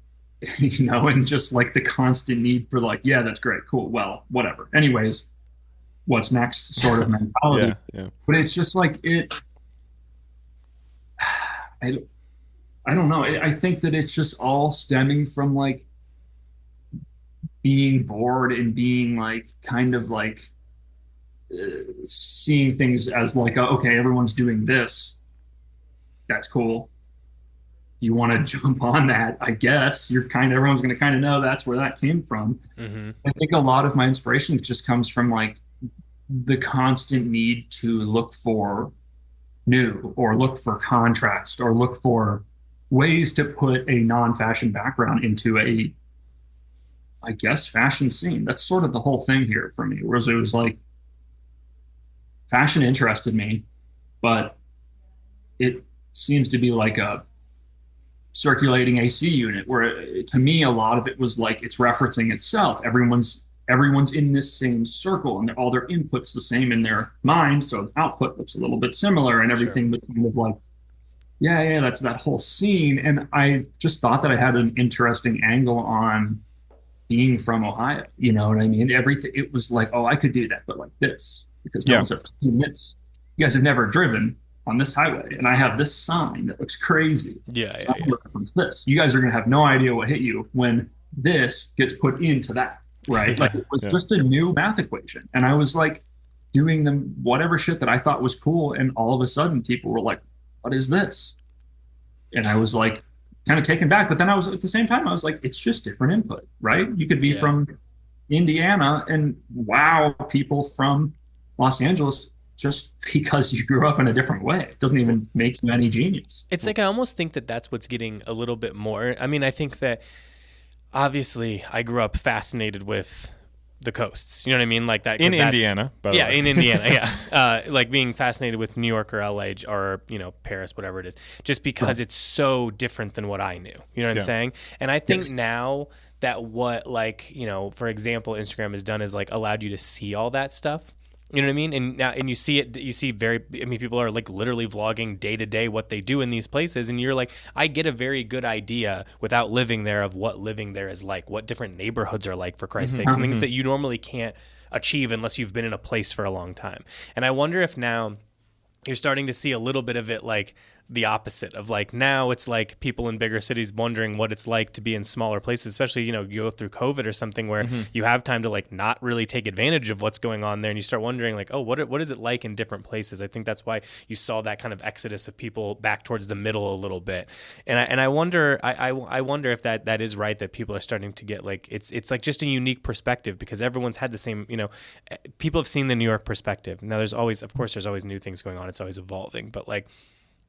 and just like the constant need for like, yeah, that's great, cool, well, whatever. Anyways, what's next sort of mentality. Yeah. But it's just like I don't know. I think that it's just all stemming from like being bored and being like kind of like seeing things as like, okay, everyone's doing this. That's cool. You want to jump on that, I guess. Everyone's going to kind of know that's where that came from. Mm-hmm. I think a lot of my inspiration just comes from like the constant need to look for new or look for contrast or look for ways to put a non-fashion background into I guess, fashion scene. That's sort of the whole thing here for me, whereas it was like fashion interested me, but it seems to be like a circulating AC unit where to me, a lot of it was like it's referencing itself. Everyone's in this same circle and all their input's the same in their mind. So the output looks a little bit similar and everything was kind of like, yeah, that's that whole scene. And I just thought that I had an interesting angle on being from Ohio, you know what I mean? Everything, it was like, oh, I could do that, but like this, because no one's ever seen this. You guys have never driven on this highway, and I have this sign that looks crazy. Yeah. This. You guys are going to have no idea what hit you when this gets put into that, right? Like it was just a new math equation. And I was like doing them whatever shit that I thought was cool, and all of a sudden people were like, what is this? And I was like, kind of taken back, but then I was at the same time, I was like, it's just different input, right? You could be from Indiana and wow people from Los Angeles just because you grew up in a different way. It doesn't even make you any genius. It's like I almost think that that's what's getting a little bit more. I mean, I think that obviously I grew up fascinated with the coasts. You know what I mean? Like that in Indiana. By the way. In Indiana. Yeah, like being fascinated with New York or LA or Paris, whatever it is, just because it's so different than what I knew. You know what I'm saying? And I think now that what for example, Instagram has done is like allowed you to see all that stuff. You know what I mean? And now, and you see it, people are like literally vlogging day to day what they do in these places. And you're like, I get a very good idea without living there of what living there is like, what different neighborhoods are like, for Christ's sakes, and things that you normally can't achieve unless you've been in a place for a long time. And I wonder if now you're starting to see a little bit of it, like the opposite of like, now it's like people in bigger cities wondering what it's like to be in smaller places, especially, you go through COVID or something where you have time to like not really take advantage of what's going on there. And you start wondering like, oh, what is it like in different places? I think that's why you saw that kind of exodus of people back towards the middle a little bit. And I wonder, I wonder if that is right, that people are starting to get like, it's like just a unique perspective, because everyone's had the same, people have seen the New York perspective. Now there's always new things going on. It's always evolving, but like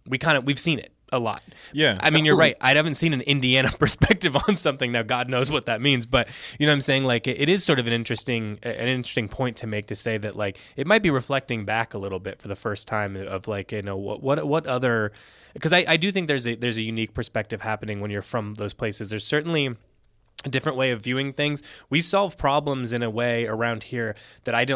we've seen it a lot. Yeah. I mean, you're right. I haven't seen an Indiana perspective on something. Now, God knows what that means, but you know what I'm saying? Like it is sort of an interesting point to make, to say that like it might be reflecting back a little bit for the first time of like, what other, because I do think there's a unique perspective happening when you're from those places. There's certainly a different way of viewing things. We solve problems in a way around here that I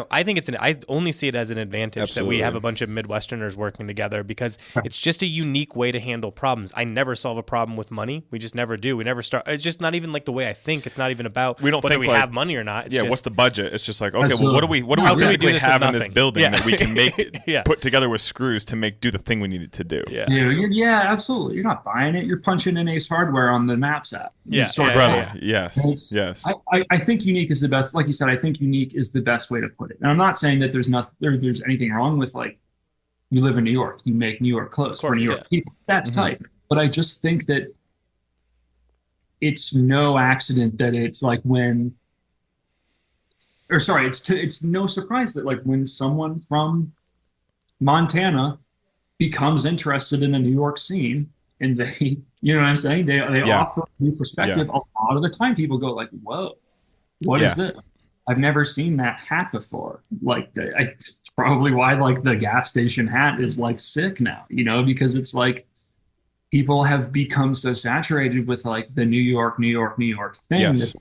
only see it as an advantage. Absolutely. That we have a bunch of Midwesterners working together, because it's just a unique way to handle problems. I never solve a problem with money. We just never do. We never start. It's just not even like the way I think. It's not even about whether we have money or not. It's just, what's the budget? It's just like, okay, well, what do we physically have in this building that we can make put together with screws to do the thing we need it to do? Yeah, absolutely. You're not buying it. You're punching in Ace Hardware on the Maps app. Yes. I think unique is the best. Like you said, I think unique is the best way to put it. And I'm not saying that there's anything wrong with like, you live in New York, you make New York close for New York people. That's tight. But I just think that it's no accident that it's like it's no surprise that like when someone from Montana becomes interested in the New York scene, and they, you know what I'm saying? They offer a new perspective. A lot of the time people go like, whoa, what is this? I've never seen that hat before. Like it's probably why like the gas station hat is like sick now, because it's like people have become so saturated with like the New York thing. Yes.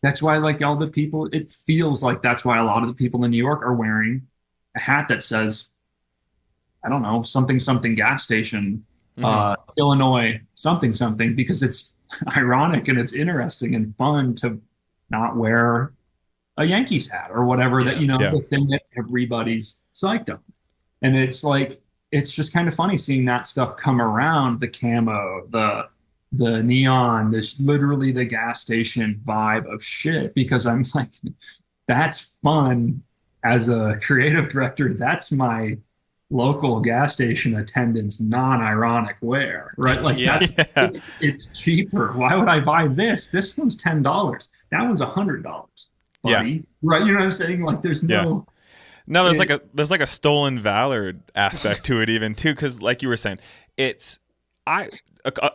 That's why like all the people, it feels like that's why a lot of the people in New York are wearing a hat that says, I don't know, something gas station, Illinois, something, because it's ironic and it's interesting and fun to not wear a Yankees hat or whatever the thing that everybody's psyched on. And it's like, it's just kind of funny seeing that stuff come around, the camo, the neon, this literally the gas station vibe of shit, because I'm like, that's fun as a creative director. That's my local gas station attendant's non-ironic wear, right? Like it's cheaper. Why would I buy this? This one's $10. That one's $100, buddy. Right? You know what I'm saying? Like there's no. No, there's like a stolen valor aspect to it even too, because like you were saying, a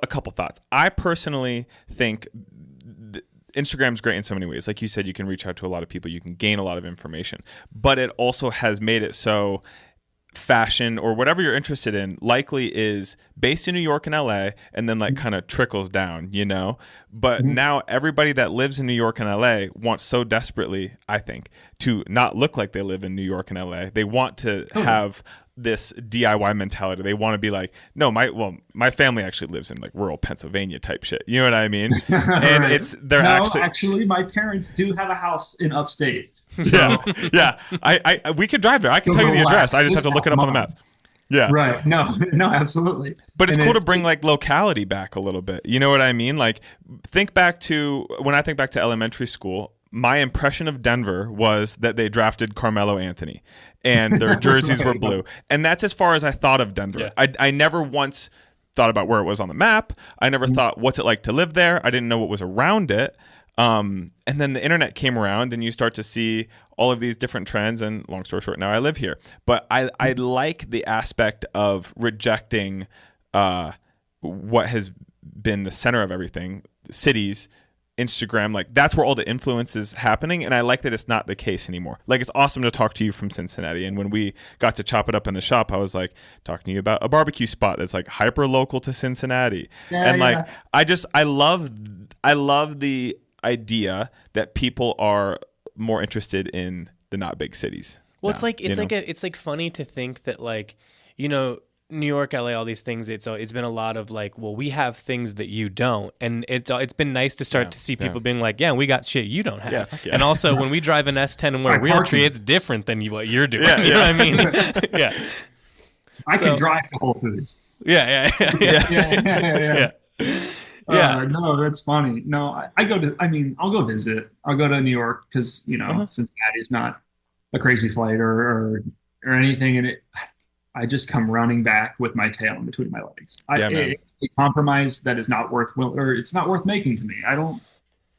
couple thoughts. I personally think Instagram's great in so many ways. Like you said, you can reach out to a lot of people, you can gain a lot of information, but it also has made it so fashion or whatever you're interested in likely is based in New York and LA, and then like kind of trickles down, but now everybody that lives in New York and LA wants so desperately, I think, to not look like they live in New York and LA. They want to have this DIY mentality. They want to be like, no, my family actually lives in like rural Pennsylvania type shit. You know what I mean? And actually my parents do have a house in upstate. So. We could drive there. I can tell you the address. I just have to look it up on the maps. Yeah. Right. No, absolutely. But it's cool to bring like locality back a little bit. You know what I mean? Like when I think back to elementary school, my impression of Denver was that they drafted Carmelo Anthony and their jerseys were blue. And that's as far as I thought of Denver. Yeah. I never once thought about where it was on the map. I never thought, what's it like to live there? I didn't know what was around it. And then the internet came around and you start to see all of these different trends, and long story short, now I live here. But I like the aspect of rejecting what has been the center of everything, cities, Instagram, like that's where all the influence is happening. And I like that it's not the case anymore. Like it's awesome to talk to you from Cincinnati. And when we got to chop it up in the shop, I was like talking to you about a barbecue spot that's like hyper local to Cincinnati. I love the idea that people are more interested in the not big cities. Well, now, it's like funny to think that like, New York, LA, all these things. It's been a lot of like, well, we have things that you don't, and it's been nice to start to see people being like, yeah, we got shit you don't have. And also when we drive an S10 and wear Realtree, it's different than what you're doing. You know what I mean? I can drive to Whole Foods. Yeah. Yeah. Yeah. No, that's funny. No, I mean, I'll go visit. I'll go to New York because, Cincinnati is not a crazy flight or anything. And I just come running back with my tail in between my legs. Yeah, man. It's a compromise that is not or it's not worth making to me. I don't,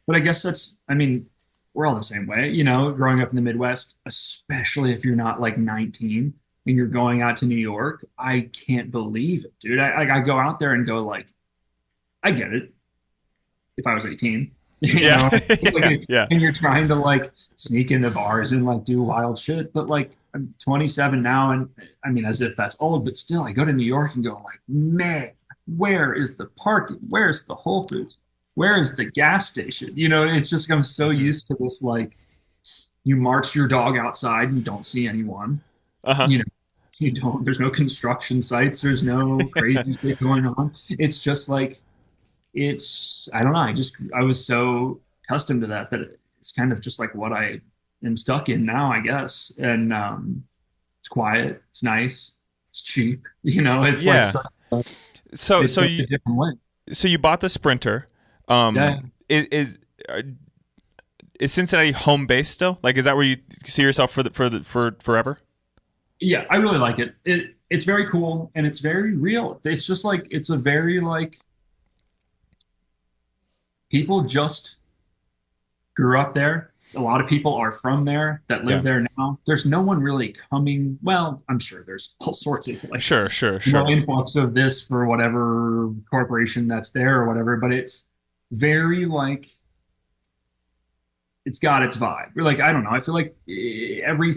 but I guess I mean, we're all the same way, growing up in the Midwest, especially if you're not like 19 and you're going out to New York. I can't believe it, dude. I go out there and go like, I get it. If I was 18, Yeah. like, Yeah. and you're trying to like sneak into bars and like do wild shit. But like I'm 27 now, and I mean, as if that's old, but still, I go to New York and go like, man, where is the parking? Where's the Whole Foods? Where is the gas station? It's just I'm so used to this like, you march your dog outside and don't see anyone. Uh-huh. You don't. There's no construction sites. There's no crazy shit going on. It's just like. I don't know. I was so accustomed to that it's kind of just like what I am stuck in now, I guess. And it's quiet, it's nice, it's cheap. It's Yeah. like So it's a different way. So you bought the Sprinter. Yeah. Is Cincinnati home base still? Like, is that where you see yourself for forever? Yeah, I really like it. It's very cool and it's very real. It's just like it's a very like. People just grew up there. A lot of people are from there that live there now. There's no one really coming. Well, I'm sure there's all sorts of like Sure. influx of this for whatever corporation that's there or whatever. But it's very like it's got its vibe. Like I don't know. I feel like every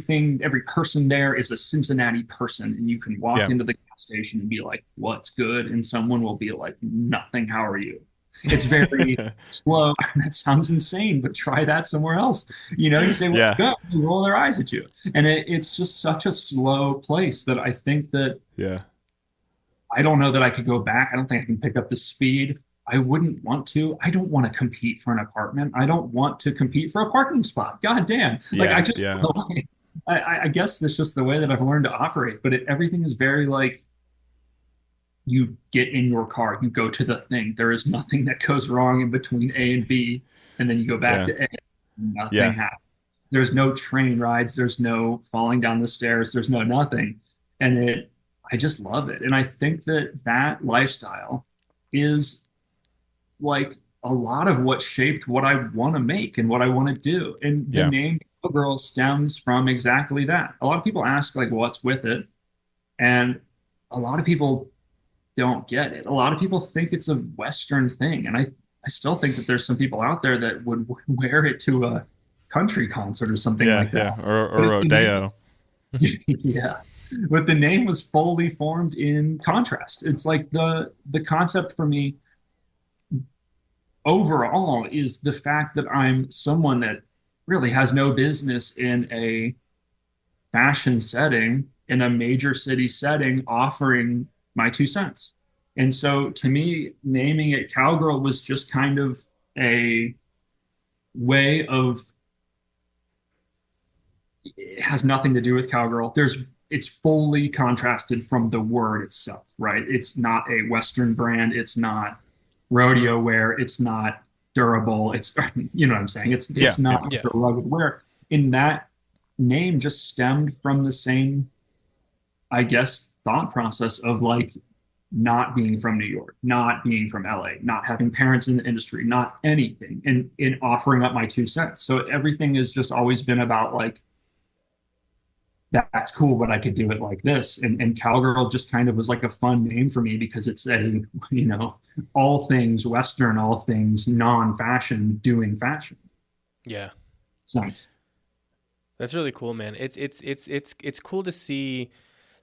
person there is a Cincinnati person, and you can walk into the gas station and be like, "What's good?" and someone will be like, "Nothing. How are you?" It's very slow. That sounds insane, but try that somewhere else. You say, what's good? They roll their eyes at you. And it's just such a slow place that I think that I don't know that I could go back. I don't think I can pick up the speed. I wouldn't want to. I don't want to compete for an apartment. I don't want to compete for a parking spot. God damn. Like I guess that's just the way that I've learned to operate. But everything is very like, you get in your car, you go to the thing. There is nothing that goes wrong in between A and B, and then you go back to A. Nothing happens. There's no train rides. There's no falling down the stairs. There's no nothing. And I just love it. And I think that lifestyle is like a lot of what shaped what I want to make and what I want to do. And the name Cowgirl stems from exactly that. A lot of people ask like, what's with it? And a lot of people don't get it. A lot of people think it's a Western thing. And I still think that there's some people out there that would wear it to a country concert or something like that. Or rodeo. Yeah. But the name was fully formed in contrast. It's like the concept for me overall is the fact that I'm someone that really has no business in a fashion setting, in a major city setting, offering my 2 cents. And so to me, naming it Cowgirl was just kind of a way of, it has nothing to do with cowgirl. It's fully contrasted from the word itself, right? It's not a Western brand. It's not rodeo wear. It's not durable. It's, you know what I'm saying? It's not the rugged wear. In that name just stemmed from the same, I guess, thought process of like not being from New York, not being from LA, not having parents in the industry, not anything, and in offering up my 2 cents. So everything has just always been about like, that's cool, but I could do it like this. And Cowgirl just kind of was like a fun name for me because it's a, all things Western, all things non-fashion, doing fashion. Yeah. It's nice. That's really cool, man. It's cool to see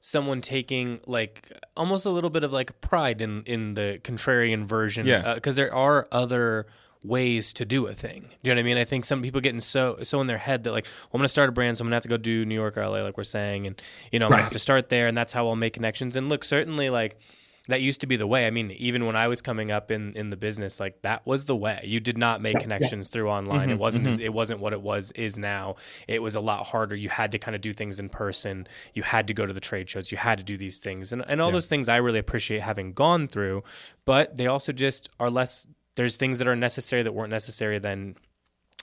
someone taking like almost a little bit of like pride in the contrarian version. Yeah. Because there are other ways to do a thing. Do you know what I mean? I think some people getting so in their head that like, well, I'm going to start a brand, so I'm going to have to go do New York or LA like we're saying. And, I'm going to have to start there, and that's how I'll make connections. And look, certainly like that used to be the way. I mean, even when I was coming up in the business, like that was the way. You did not make connections through online. It wasn't it wasn't what it is now. It was a lot harder. You had to kind of do things in person. You had to go to the trade shows. You had to do these things. And all those things I really appreciate having gone through, but they also just are less. There's things that are necessary that weren't necessary then,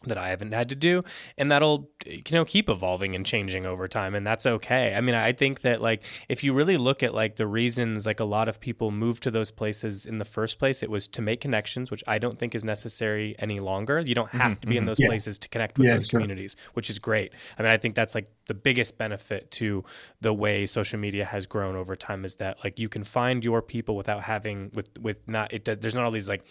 that I haven't had to do, and that'll, keep evolving and changing over time, and that's okay. I mean, I think that like if you really look at like the reasons like a lot of people moved to those places in the first place, it was to make connections, which I don't think is necessary any longer. You don't have to be in those places to connect with those communities, which is great. I mean, I think that's like the biggest benefit to the way social media has grown over time, is that like you can find your people without having there's not all these like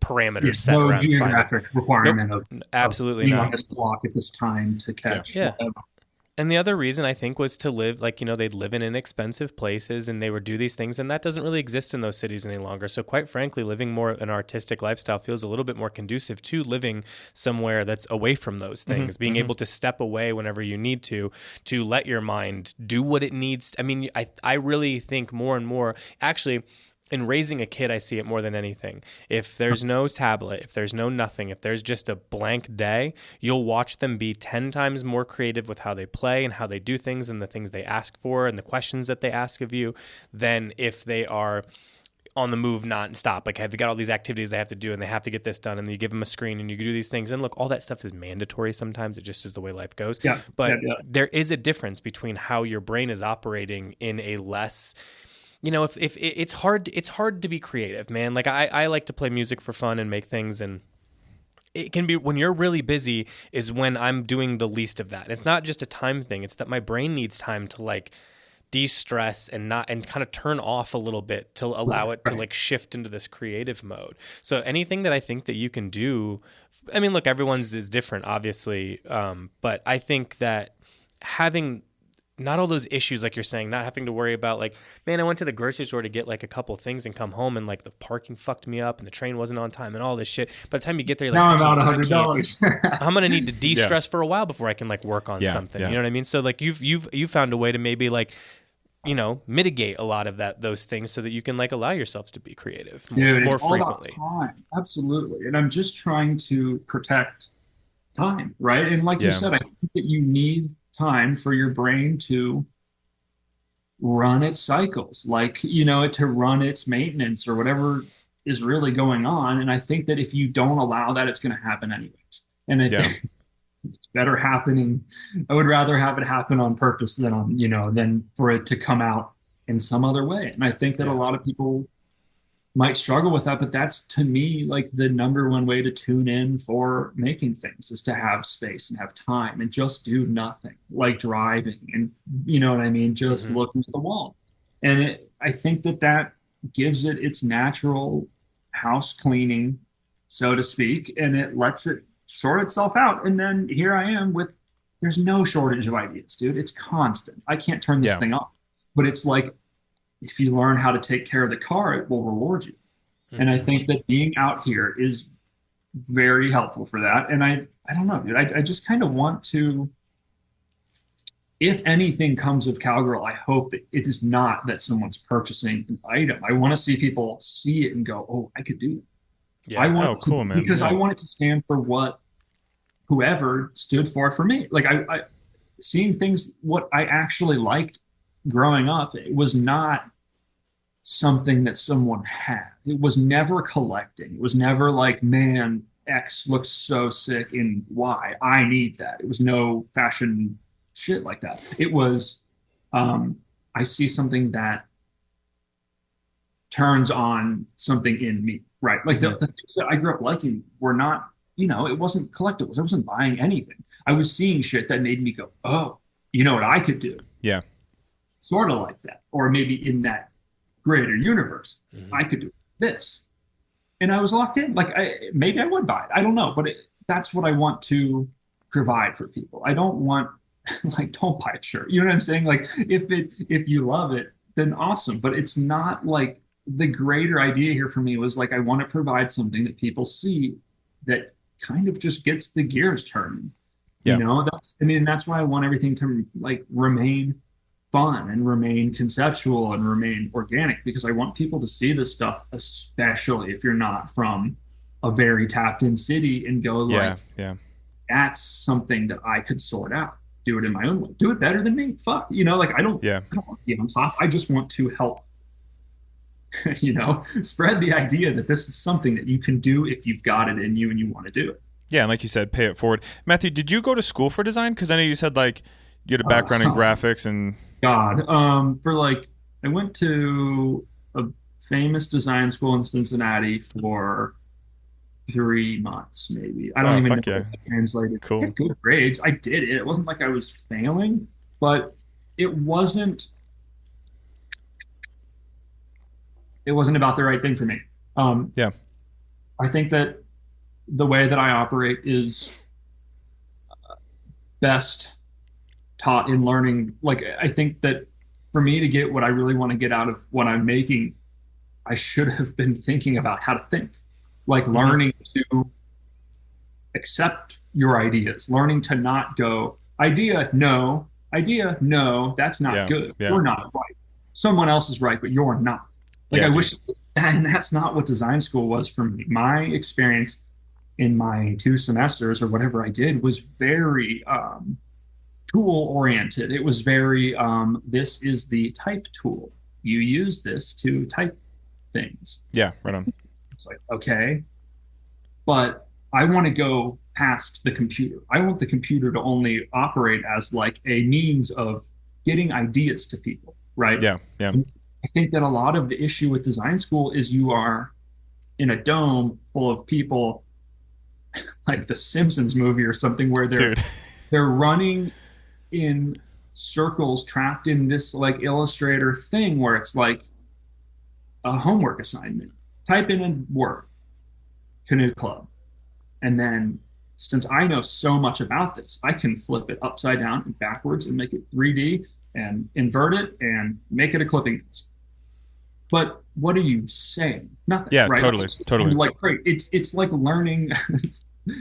parameters set around geographic requirement of absolutely being not on this block at this time to catch. And the other reason I think was to live like, they'd live in inexpensive places and they would do these things, and that doesn't really exist in those cities any longer. So quite frankly, living more an artistic lifestyle feels a little bit more conducive to living somewhere that's away from those things, being able to step away whenever you need to let your mind do what it needs. I mean, I really think more and more, actually, in raising a kid, I see it more than anything. If there's no tablet, if there's no nothing, if there's just a blank day, you'll watch them be 10 times more creative with how they play and how they do things and the things they ask for and the questions that they ask of you, than if they are on the move non-stop. Like, have they got all these activities they have to do and they have to get this done, and you give them a screen and you do these things. And look, all that stuff is mandatory sometimes. It just is the way life goes. But there is a difference between how your brain is operating in a less... if it's hard to be creative, man. Like I like to play music for fun and make things, and it can be when you're really busy is when I'm doing the least of that. It's not just a time thing. It's that my brain needs time to like de-stress and kind of turn off a little bit to allow it to like shift into this creative mode. So anything that I think that you can do, I mean, look, everyone's is different, obviously. But I think that having not all those issues, like you're saying, not having to worry about like, man, I went to the grocery store to get like a couple things and come home and like the parking fucked me up and the train wasn't on time and all this shit. By the time you get there, you're like, now I'm out $100. I'm going to need to de-stress for a while before I can like work on something. You know what I mean? So like you've found a way to maybe like, mitigate a lot of those things so that you can like allow yourselves to be creative more frequently. All about time. Absolutely. And I'm just trying to protect time, right? And like you said, I think that you need time for your brain to run its cycles, like, to run its maintenance or whatever is really going on. And I think that if you don't allow that, it's going to happen anyways. And I think it's better happening. I would rather have it happen on purpose than for it to come out in some other way. And I think that a lot of people might struggle with that, but that's, to me, like the number one way to tune in for making things is to have space and have time and just do nothing, like driving and, you know what I mean? Just looking at the wall. And I think that gives it its natural house cleaning, so to speak, and it lets it sort itself out. And then here I am there's no shortage of ideas, dude. It's constant. I can't turn this thing off, but it's like, if you learn how to take care of the car, it will reward you. And I think that being out here is very helpful for that. And I don't know, dude, I just kind of want to, if anything comes of Cowgirl, I hope that it is not that someone's purchasing an item. I want to see people see it and go, oh, I could do that. Yeah. Cool, man. Because I want it to stand for what whoever stood for me. Like I seeing things, what I actually liked growing up, it was not something that someone had. It was never collecting. It was never like, man, X looks so sick in Y, I need that. It was no fashion shit like that. It was, I see something that turns on something in me, right? Like the things that I grew up liking were not, it wasn't collectibles. I wasn't buying anything. I was seeing shit that made me go, oh, you know what I could do? Yeah. Sort of like that, or maybe in that greater universe, I could do this, and I was locked in. Like maybe I would buy it. I don't know, but that's what I want to provide for people. I don't want like, don't buy a shirt. You know what I'm saying? Like if you love it, then awesome. But it's not like the greater idea here for me was like, I want to provide something that people see that kind of just gets the gears turning. That's why I want everything to like remain fun and remain conceptual and remain organic, because I want people to see this stuff, especially if you're not from a very tapped in city, and go like, yeah. that's something that I could sort out, do it in my own way, do it better than me. Fuck, like I don't want to be on top. I just want to help, spread the idea that this is something that you can do if you've got it in you and you want to do it. Yeah, and like you said, pay it forward. Matthew, did you go to school for design? Because I know you said like you had a background in graphics and. God, I went to a famous design school in Cincinnati for 3 months, maybe. I don't even know if I translated. Cool. I had good grades. I did it. It wasn't like I was failing, but it wasn't about the right thing for me. Yeah. I think that the way that I operate is best taught in learning. Like, I think that for me to get what I really want to get out of what I'm making, I should have been thinking about how to think, like learning to accept your ideas, learning to not go, idea, no, that's not good. Yeah. You're not right. Someone else is right, but you're not. Like, I wish, and that's not what design school was for me. My experience in my 2 semesters or whatever I did was very, tool oriented. It was very, this is the type tool. You use this to type things. Yeah, right on. It's like, okay, but I want to go past the computer. I want the computer to only operate as like a means of getting ideas to people, right? Yeah. And I think that a lot of the issue with design school is you are in a dome full of people like the Simpsons movie or something, where they're running in circles, trapped in this like Illustrator thing where it's like a homework assignment. Type in a word, Canoe Club. And then, since I know so much about this, I can flip it upside down and backwards and make it 3D and invert it and make it a clipping disc. But what are you saying? Nothing. Yeah, right? totally. Like, great. It's like learning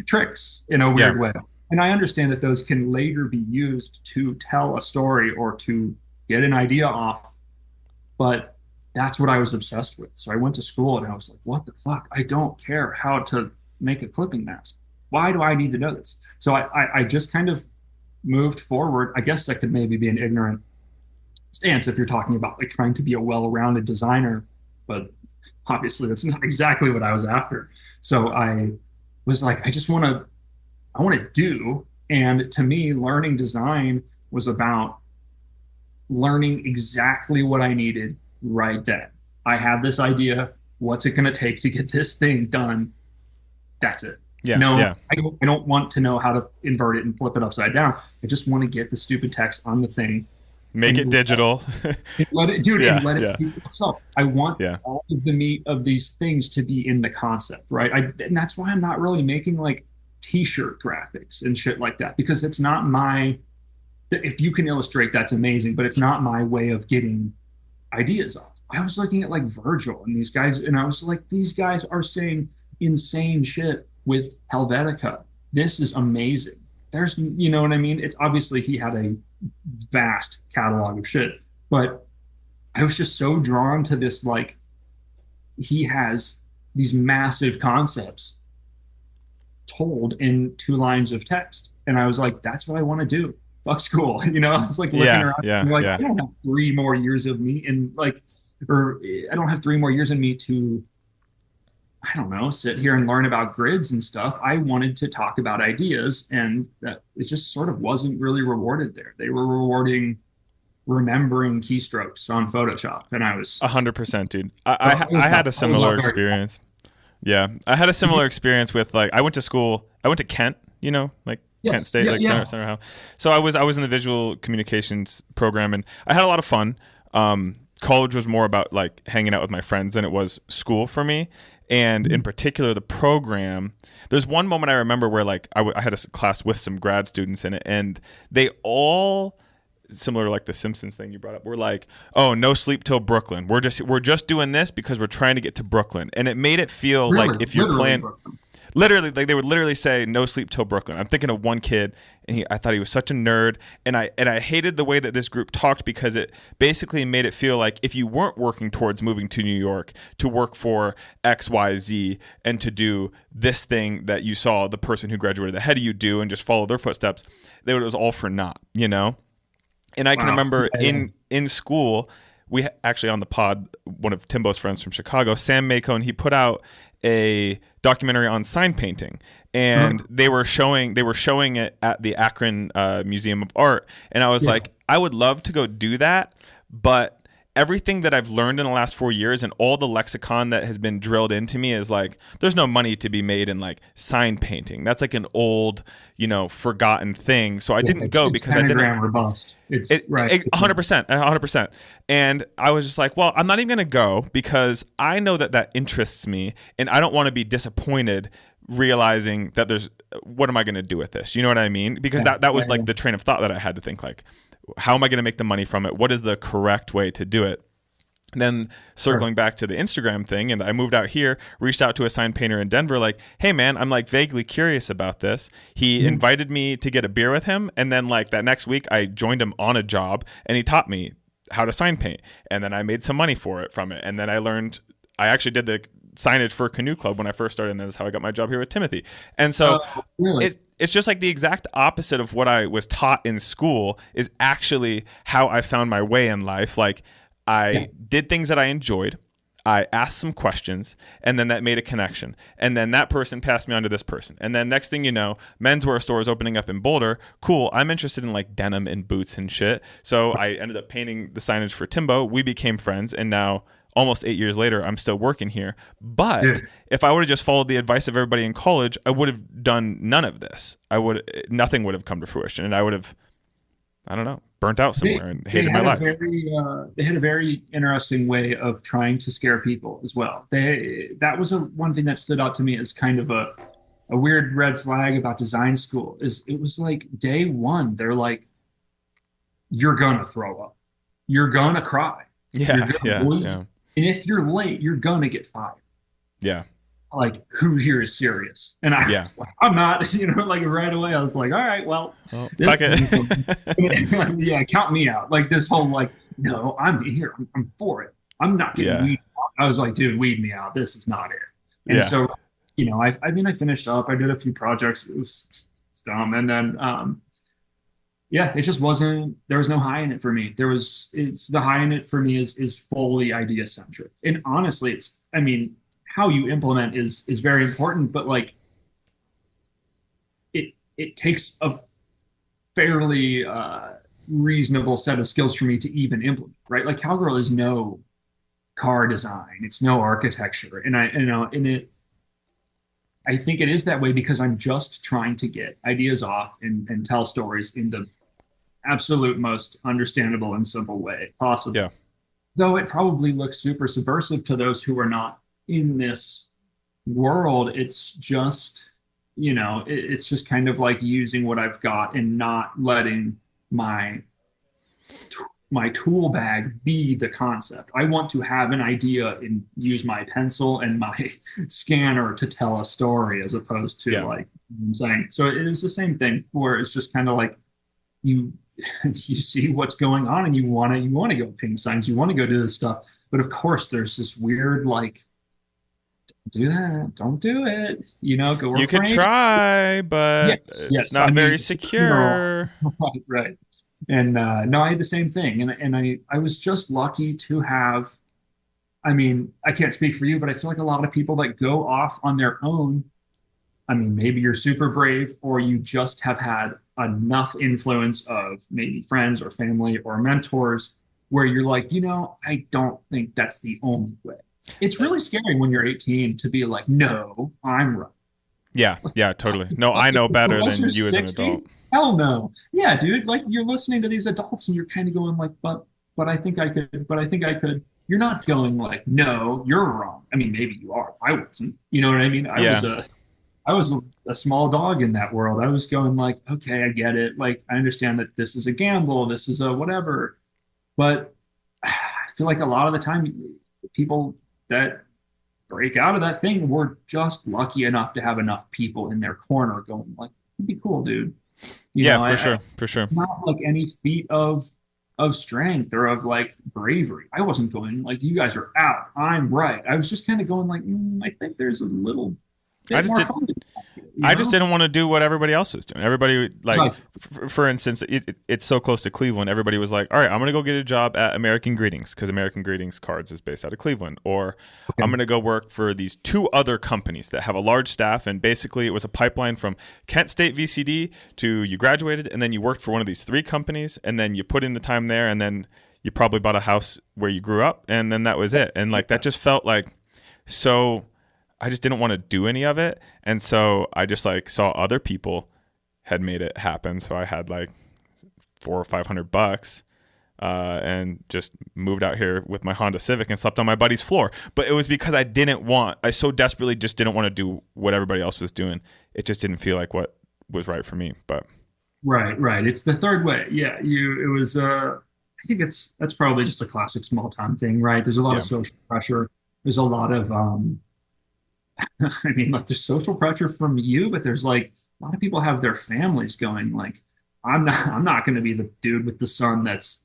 tricks in a weird way. And I understand that those can later be used to tell a story or to get an idea off, but that's what I was obsessed with. So I went to school and I was like, what the fuck? I don't care how to make a clipping mask. Why do I need to know this? So I just kind of moved forward. I guess that could maybe be an ignorant stance if you're talking about like trying to be a well-rounded designer, but obviously that's not exactly what I was after. So I was like, I want to do. And to me, learning design was about learning exactly what I needed right then. I have this idea. What's it going to take to get this thing done? That's it. I don't want to know how to invert it and flip it upside down. I just want to get the stupid text on the thing. Make it digital. Let it do itself. I want all of the meat of these things to be in the concept, right? And that's why I'm not really making like t-shirt graphics and shit like that, because it's not if you can illustrate, that's amazing, but it's not my way of getting ideas off. I was looking at like Virgil and these guys, and I was like, these guys are saying insane shit with Helvetica. This is amazing. There's, you know what I mean? It's obviously he had a vast catalog of shit, but I was just so drawn to this, like, he has these massive concepts told in 2 lines of text. And I was like, that's what I want to do. Fuck school. I was like looking around. I don't have 3 more years of me I don't have 3 more years in me to, I don't know, sit here and learn about grids and stuff. I wanted to talk about ideas, and that it just sort of wasn't really rewarded there. They were rewarding remembering keystrokes on Photoshop. And I was 100%, dude. I had a similar experience. Yeah, I had a similar experience with, like, I went to Kent, Kent State, Center House. So I was in the visual communications program, and I had a lot of fun. College was more about like hanging out with my friends than it was school for me. And in particular, the program, there's one moment I remember where like I had a class with some grad students in it, and they all, similar to like the Simpsons thing you brought up, were like, "Oh, no sleep till Brooklyn. We're just doing this because we're trying to get to Brooklyn." And it made it feel like if you're playing, literally, like they would literally say no sleep till Brooklyn. I'm thinking of one kid, and I thought he was such a nerd, and I hated the way that this group talked, because it basically made it feel like if you weren't working towards moving to New York to work for XYZ and to do this thing that you saw the person who graduated ahead of you do and just follow their footsteps, that it was all for naught, you know? And I can remember in school, we actually on the pod, one of Timbo's friends from Chicago, Sam Macone, he put out a documentary on sign painting, and they were showing it at the Akron Museum of Art, and I was like, I would love to go do that, but everything that I've learned in the last 4 years and all the lexicon that has been drilled into me is like, there's no money to be made in like sign painting. That's like an old, forgotten thing. So I didn't go because I didn't. Or bust. It's right. 100%. And I was just like, well, I'm not even going to go because I know that interests me, and I don't want to be disappointed realizing that what am I going to do with this? You know what I mean? Because that was like the train of thought that I had to think, like, how am I going to make the money from it? What is the correct way to do it? And then circling back to the Instagram thing, and I moved out here, reached out to a sign painter in Denver, like, hey man, I'm like vaguely curious about this. He invited me to get a beer with him, and then like that next week I joined him on a job, and he taught me how to sign paint, and then I made some money from it, and then I actually did the signage for a canoe club when I first started, and that's how I got my job here with Timothy. And so it's just like the exact opposite of what I was taught in school is actually how I found my way in life. Like I did things that I enjoyed. I asked some questions, and then that made a connection. And then that person passed me on to this person. And then next thing you know, menswear store is opening up in Boulder. Cool. I'm interested in like denim and boots and shit. So I ended up painting the signage for Timbo. We became friends, and now almost 8 years later, I'm still working here. But if I would have just followed the advice of everybody in college, I would have done none of this. Nothing would have come to fruition, and I would have, I don't know, burnt out somewhere and hated my life. They had a very interesting way of trying to scare people as well. That was one thing that stood out to me as kind of a weird red flag about design school. Is it was like day one, they're like, you're gonna throw up, you're gonna cry, yeah. And if you're late, you're gonna get fired. Yeah. Like, who here is serious? And I was like, I'm not, like right away, I was like, all right, well fuck it. yeah, count me out. Like this whole, like, no, I'm here. I'm for it. I'm not getting weed out. I was like, dude, weed me out. This is not it. And so, I finished up. I did a few projects. It was dumb. And then, it just wasn't, there was no high in it for me. The high in it for me is fully idea centric. And honestly, how you implement is very important, but like it takes a fairly reasonable set of skills for me to even implement, right? Like Cowgirl is no car design, it's no architecture. And I think it is that way because I'm just trying to get ideas off and tell stories in the absolute most understandable and simple way possible. Yeah. Though it probably looks super subversive to those who are not in this world. It's just, it's just kind of like using what I've got and not letting my tool bag be the concept. I want to have an idea and use my pencil and my scanner to tell a story as opposed to like I'm saying. So it is the same thing where it's just kind of like you see what's going on and you want to go paint signs, you want to go do this stuff. But of course there's this weird like, do that, don't do it, go work. You could try, but it's not very secure. Right. And no, I had the same thing, and I was just lucky to have, I can't speak for you, but I feel like a lot of people that go off on their own, maybe you're super brave or you just have had enough influence of maybe friends or family or mentors where you're like, I don't think that's the only way. It's really scary when you're 18 to be like, no, I'm right. Yeah, totally. No, I know better than you as an adult. Hell no. Yeah, dude. Like you're listening to these adults and you're kind of going like, but I think I could. You're not going like, no, you're wrong. Maybe you are. I wasn't. You know what I mean? I was a small dog in that world. I was going like, okay, I get it. Like I understand that this is a gamble. This is a whatever. But I feel like a lot of the time people that break out of that thing were just lucky enough to have enough people in their corner going like, it'd be cool, dude. For sure, for sure. Not like any feat of strength or of like bravery. I wasn't going like, you guys are out, I'm right. I was just kind of going like, I think there's a little bit more fun. I just didn't want to do what everybody else was doing. Everybody, like, Right. for instance, it's so close to Cleveland. Everybody was like, all right, I'm going to go get a job at American Greetings because American Greetings Cards is based out of Cleveland. Or I'm going to go work for these 2 other companies that have a large staff. And basically, it was a pipeline from Kent State VCD to you graduated, and then you worked for one of these 3 companies, and then you put in the time there, and then you probably bought a house where you grew up, and then that was it. And, like, that just felt like so... I just didn't want to do any of it. And so I just like saw other people had made it happen. So I had like $400 or $500 and just moved out here with my Honda Civic and slept on my buddy's floor. But it was because I so desperately just didn't want to do what everybody else was doing. It just didn't feel like what was right for me. But Right. It's the third way. Yeah. I think that's probably just a classic small town thing, right? There's a lot of social pressure. There's a lot of, I mean, like there's social pressure from you, but there's like a lot of people have their families going like, I'm not going to be the dude with the son that's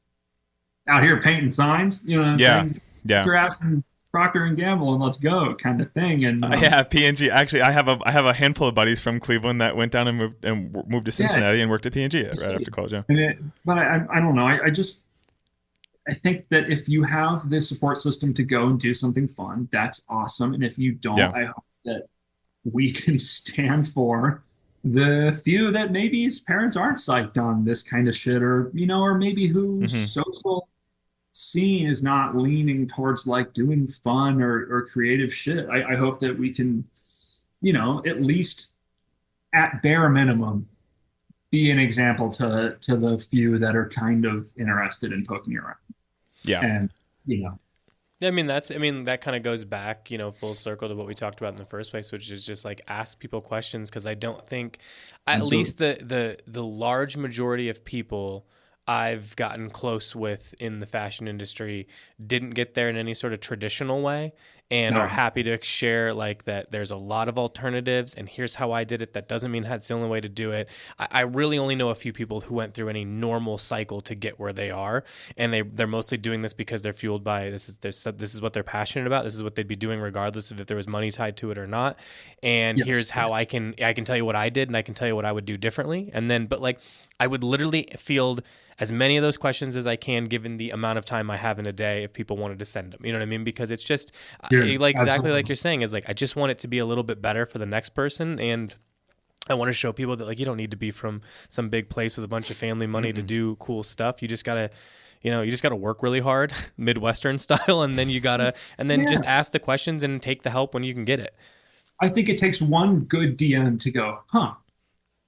out here painting signs. You know what I'm saying? Yeah. Your ass in Procter and Gamble and let's go kind of thing. And P&G. Actually, I have a handful of buddies from Cleveland that went down and moved to Cincinnati and worked at P&G right after college. Yeah. But I don't know. I think that if you have the support system to go and do something fun, that's awesome. And if you don't, I hope that we can stand for the few that maybe his parents aren't psyched on this kind of shit, or maybe whose social scene is not leaning towards like doing fun or creative shit. I hope that we can, at least at bare minimum, be an example to the few that are kind of interested in poking around. Yeah. And, I mean, that kind of goes back, full circle to what we talked about in the first place, which is just like ask people questions. Cause I don't think at least the large majority of people I've gotten close with in the fashion industry didn't get there in any sort of traditional way and are happy to share like that there's a lot of alternatives and here's how I did it. That doesn't mean that's the only way to do it. I really only know a few people who went through any normal cycle to get where they are, and they're mostly doing this because they're fueled by this is what they're passionate about. This is what they'd be doing regardless of if there was money tied to it or not. And here's how I can tell you what I did and I can tell you what I would do differently. And then but like I would literally field as many of those questions as I can, given the amount of time I have in a day, if people wanted to send them. You know what I mean? Because it's just exactly like you're saying is like, I just want it to be a little bit better for the next person. And I want to show people that like, you don't need to be from some big place with a bunch of family money to do cool stuff. You just gotta, work really hard, Midwestern style. And then just ask the questions and take the help when you can get it. I think it takes one good DM to go, huh?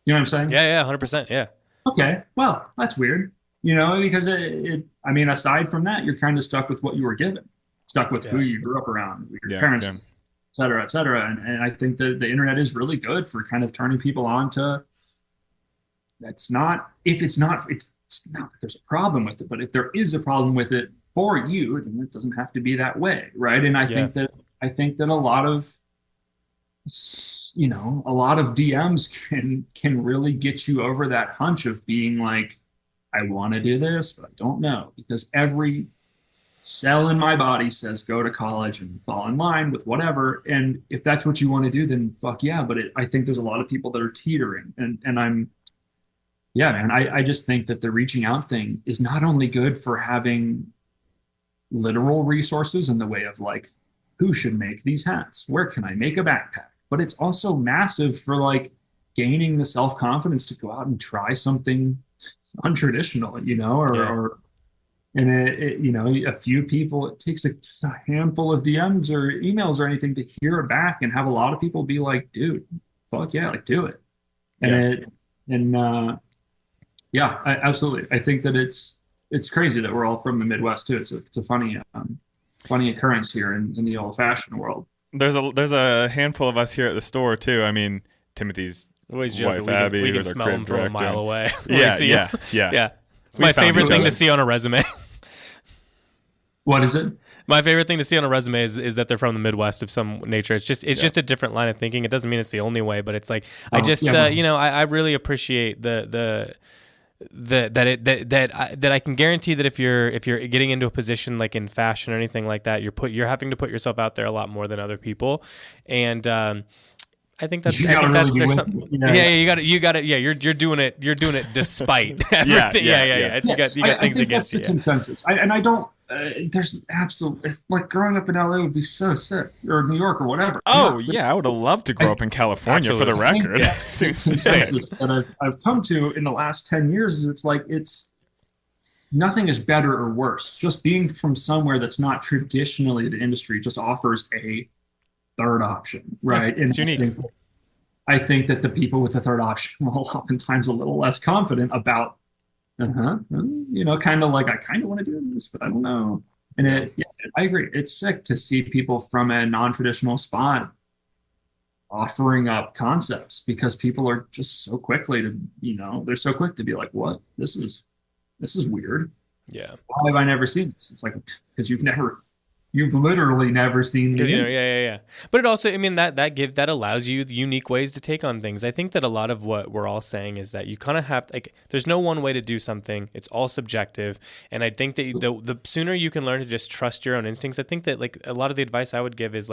You know what I'm saying? Yeah. 100%. Yeah. Okay. Well, that's weird. Because I mean, aside from that, you're kind of stuck with what you were given, stuck with who you grew up around, your parents, et cetera, et cetera. And I think that the internet is really good for kind of turning people on to it's not that there's a problem with it, but if there is a problem with it for you, then it doesn't have to be that way. Right. And I think that a lot of DMs can really get you over that hunch of being like, I want to do this, but I don't know, because every cell in my body says go to college and fall in line with whatever. And if that's what you want to do, then fuck yeah. But I think there's a lot of people that are teetering, and I just think that the reaching out thing is not only good for having literal resources in the way of like, who should make these hats? Where can I make a backpack? But it's also massive for like gaining the self-confidence to go out and try something untraditional, a few people, it takes just a handful of DMs or emails or anything to hear it back and have a lot of people be like, dude, fuck yeah, like do it. Absolutely. I think that it's crazy that we're all from the Midwest too. It's a funny occurrence here in the old fashioned world. There's a handful of us here at the store too. I mean, Timothy's wife Abby, we can smell them from a mile away. Yeah. It's my favorite thing to see on a resume. What is it? My favorite thing to see on a resume is that they're from the Midwest of some nature. It's just a different line of thinking. It doesn't mean it's the only way, but it's like I really appreciate that I can guarantee that if you're getting into a position like in fashion or anything like that, you're having to put yourself out there a lot more than other people, and I think that's there's something. You're doing it despite everything. Yeah. You got things against you. Consensus. I don't. There's absolutely. It's like growing up in LA would be so sick, or New York or whatever. Oh yeah, I would have loved to grow up in California for the record. That I've come to in the last 10 years is it's nothing is better or worse. Just being from somewhere that's not traditionally the industry just offers a third option, right? It's unique. I think that the people with the third option will oftentimes a little less confident about, kind of like, I kind of want to do this, but I don't know. And I agree. It's sick to see people from a non-traditional spot offering up concepts because people are just so quickly to, they're so quick to be like, what? This is weird. Yeah. Why have I never seen this? It's like, because you've literally never seen the yeah. But it also, that allows you the unique ways to take on things. I think that a lot of what we're all saying is that you kind of have there's no one way to do something. It's all subjective. And I think that the sooner you can learn to just trust your own instincts, I think that a lot of the advice I would give is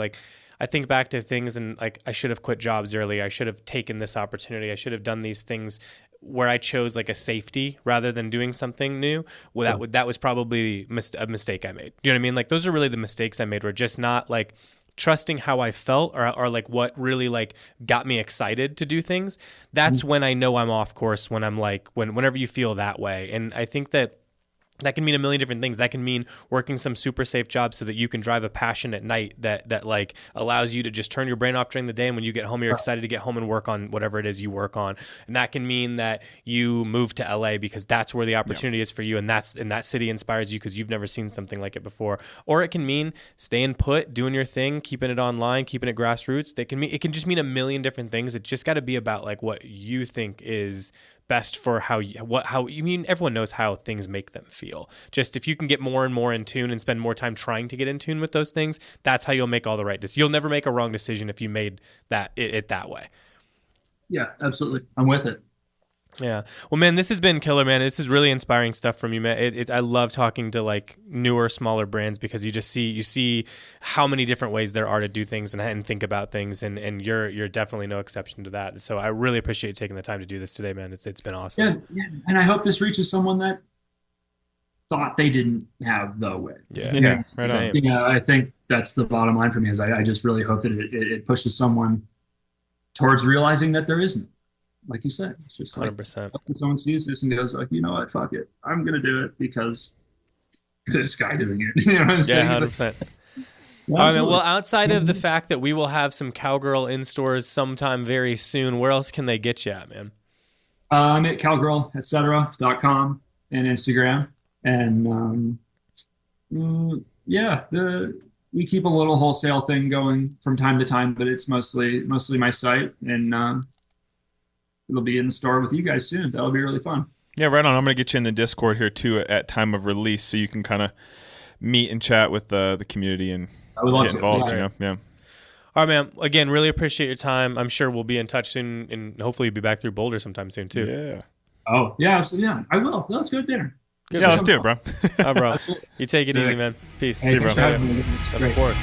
I think back to things and I should have quit jobs early. I should have taken this opportunity. I should have done these things where I chose a safety rather than doing something new. Well, that was probably a mistake I made. Do you know what I mean? Those are really the mistakes I made, were just not trusting how I felt or what really got me excited to do things. That's when I know I'm off course, when I'm whenever you feel that way. And I think that can mean a million different things. That can mean working some super safe job so that you can drive a passion at night that allows you to just turn your brain off during the day. And when you get home, you're excited to get home and work on whatever it is you work on. And that can mean that you move to LA because that's where the opportunity is for you. And that city inspires you because you've never seen something like it before. Or it can mean staying put, doing your thing, keeping it online, keeping it grassroots. It can just mean a million different things. It just got to be about what you think is best for everyone knows how things make them feel. Just if you can get more and more in tune and spend more time trying to get in tune with those things, that's how you'll make all the right decisions. You'll never make a wrong decision if you made it that way. Yeah, absolutely. I'm with it. Yeah. Well, man, this has been killer, man. This is really inspiring stuff from you, man. I love talking to newer, smaller brands because you see how many different ways there are to do things and think about things, and you're definitely no exception to that. So I really appreciate you taking the time to do this today, man. It's been awesome. Yeah. And I hope this reaches someone that thought they didn't have the way. Yeah. Right on. I think that's the bottom line for me. Is I just really hope that it pushes someone towards realizing that there isn't. Like you said, it's just 100%. If someone sees this and goes you know what, fuck it, I'm gonna do it because this guy doing it. You know what I'm saying? Yeah, 100%. All right, man. Well, outside of the fact that we will have some Cowgirl in stores sometime very soon, where else can they get you at, man? I'm at cowgirl.com and Instagram, and we keep a little wholesale thing going from time to time, but it's mostly my site, and it'll be in the store with you guys soon. That'll be really fun. Yeah, right on. I'm going to get you in the Discord here too at time of release, so you can kind of meet and chat with the community and get involved. Yeah. All right, man. Again, really appreciate your time. I'm sure we'll be in touch soon, and hopefully you'll be back through Boulder sometime soon too. Yeah. Oh yeah, absolutely. Yeah, I will. Let's go to dinner. Yeah, let's do it, bro. All right, bro. You take it easy, man. Peace. Hey, see you, bro. Of course.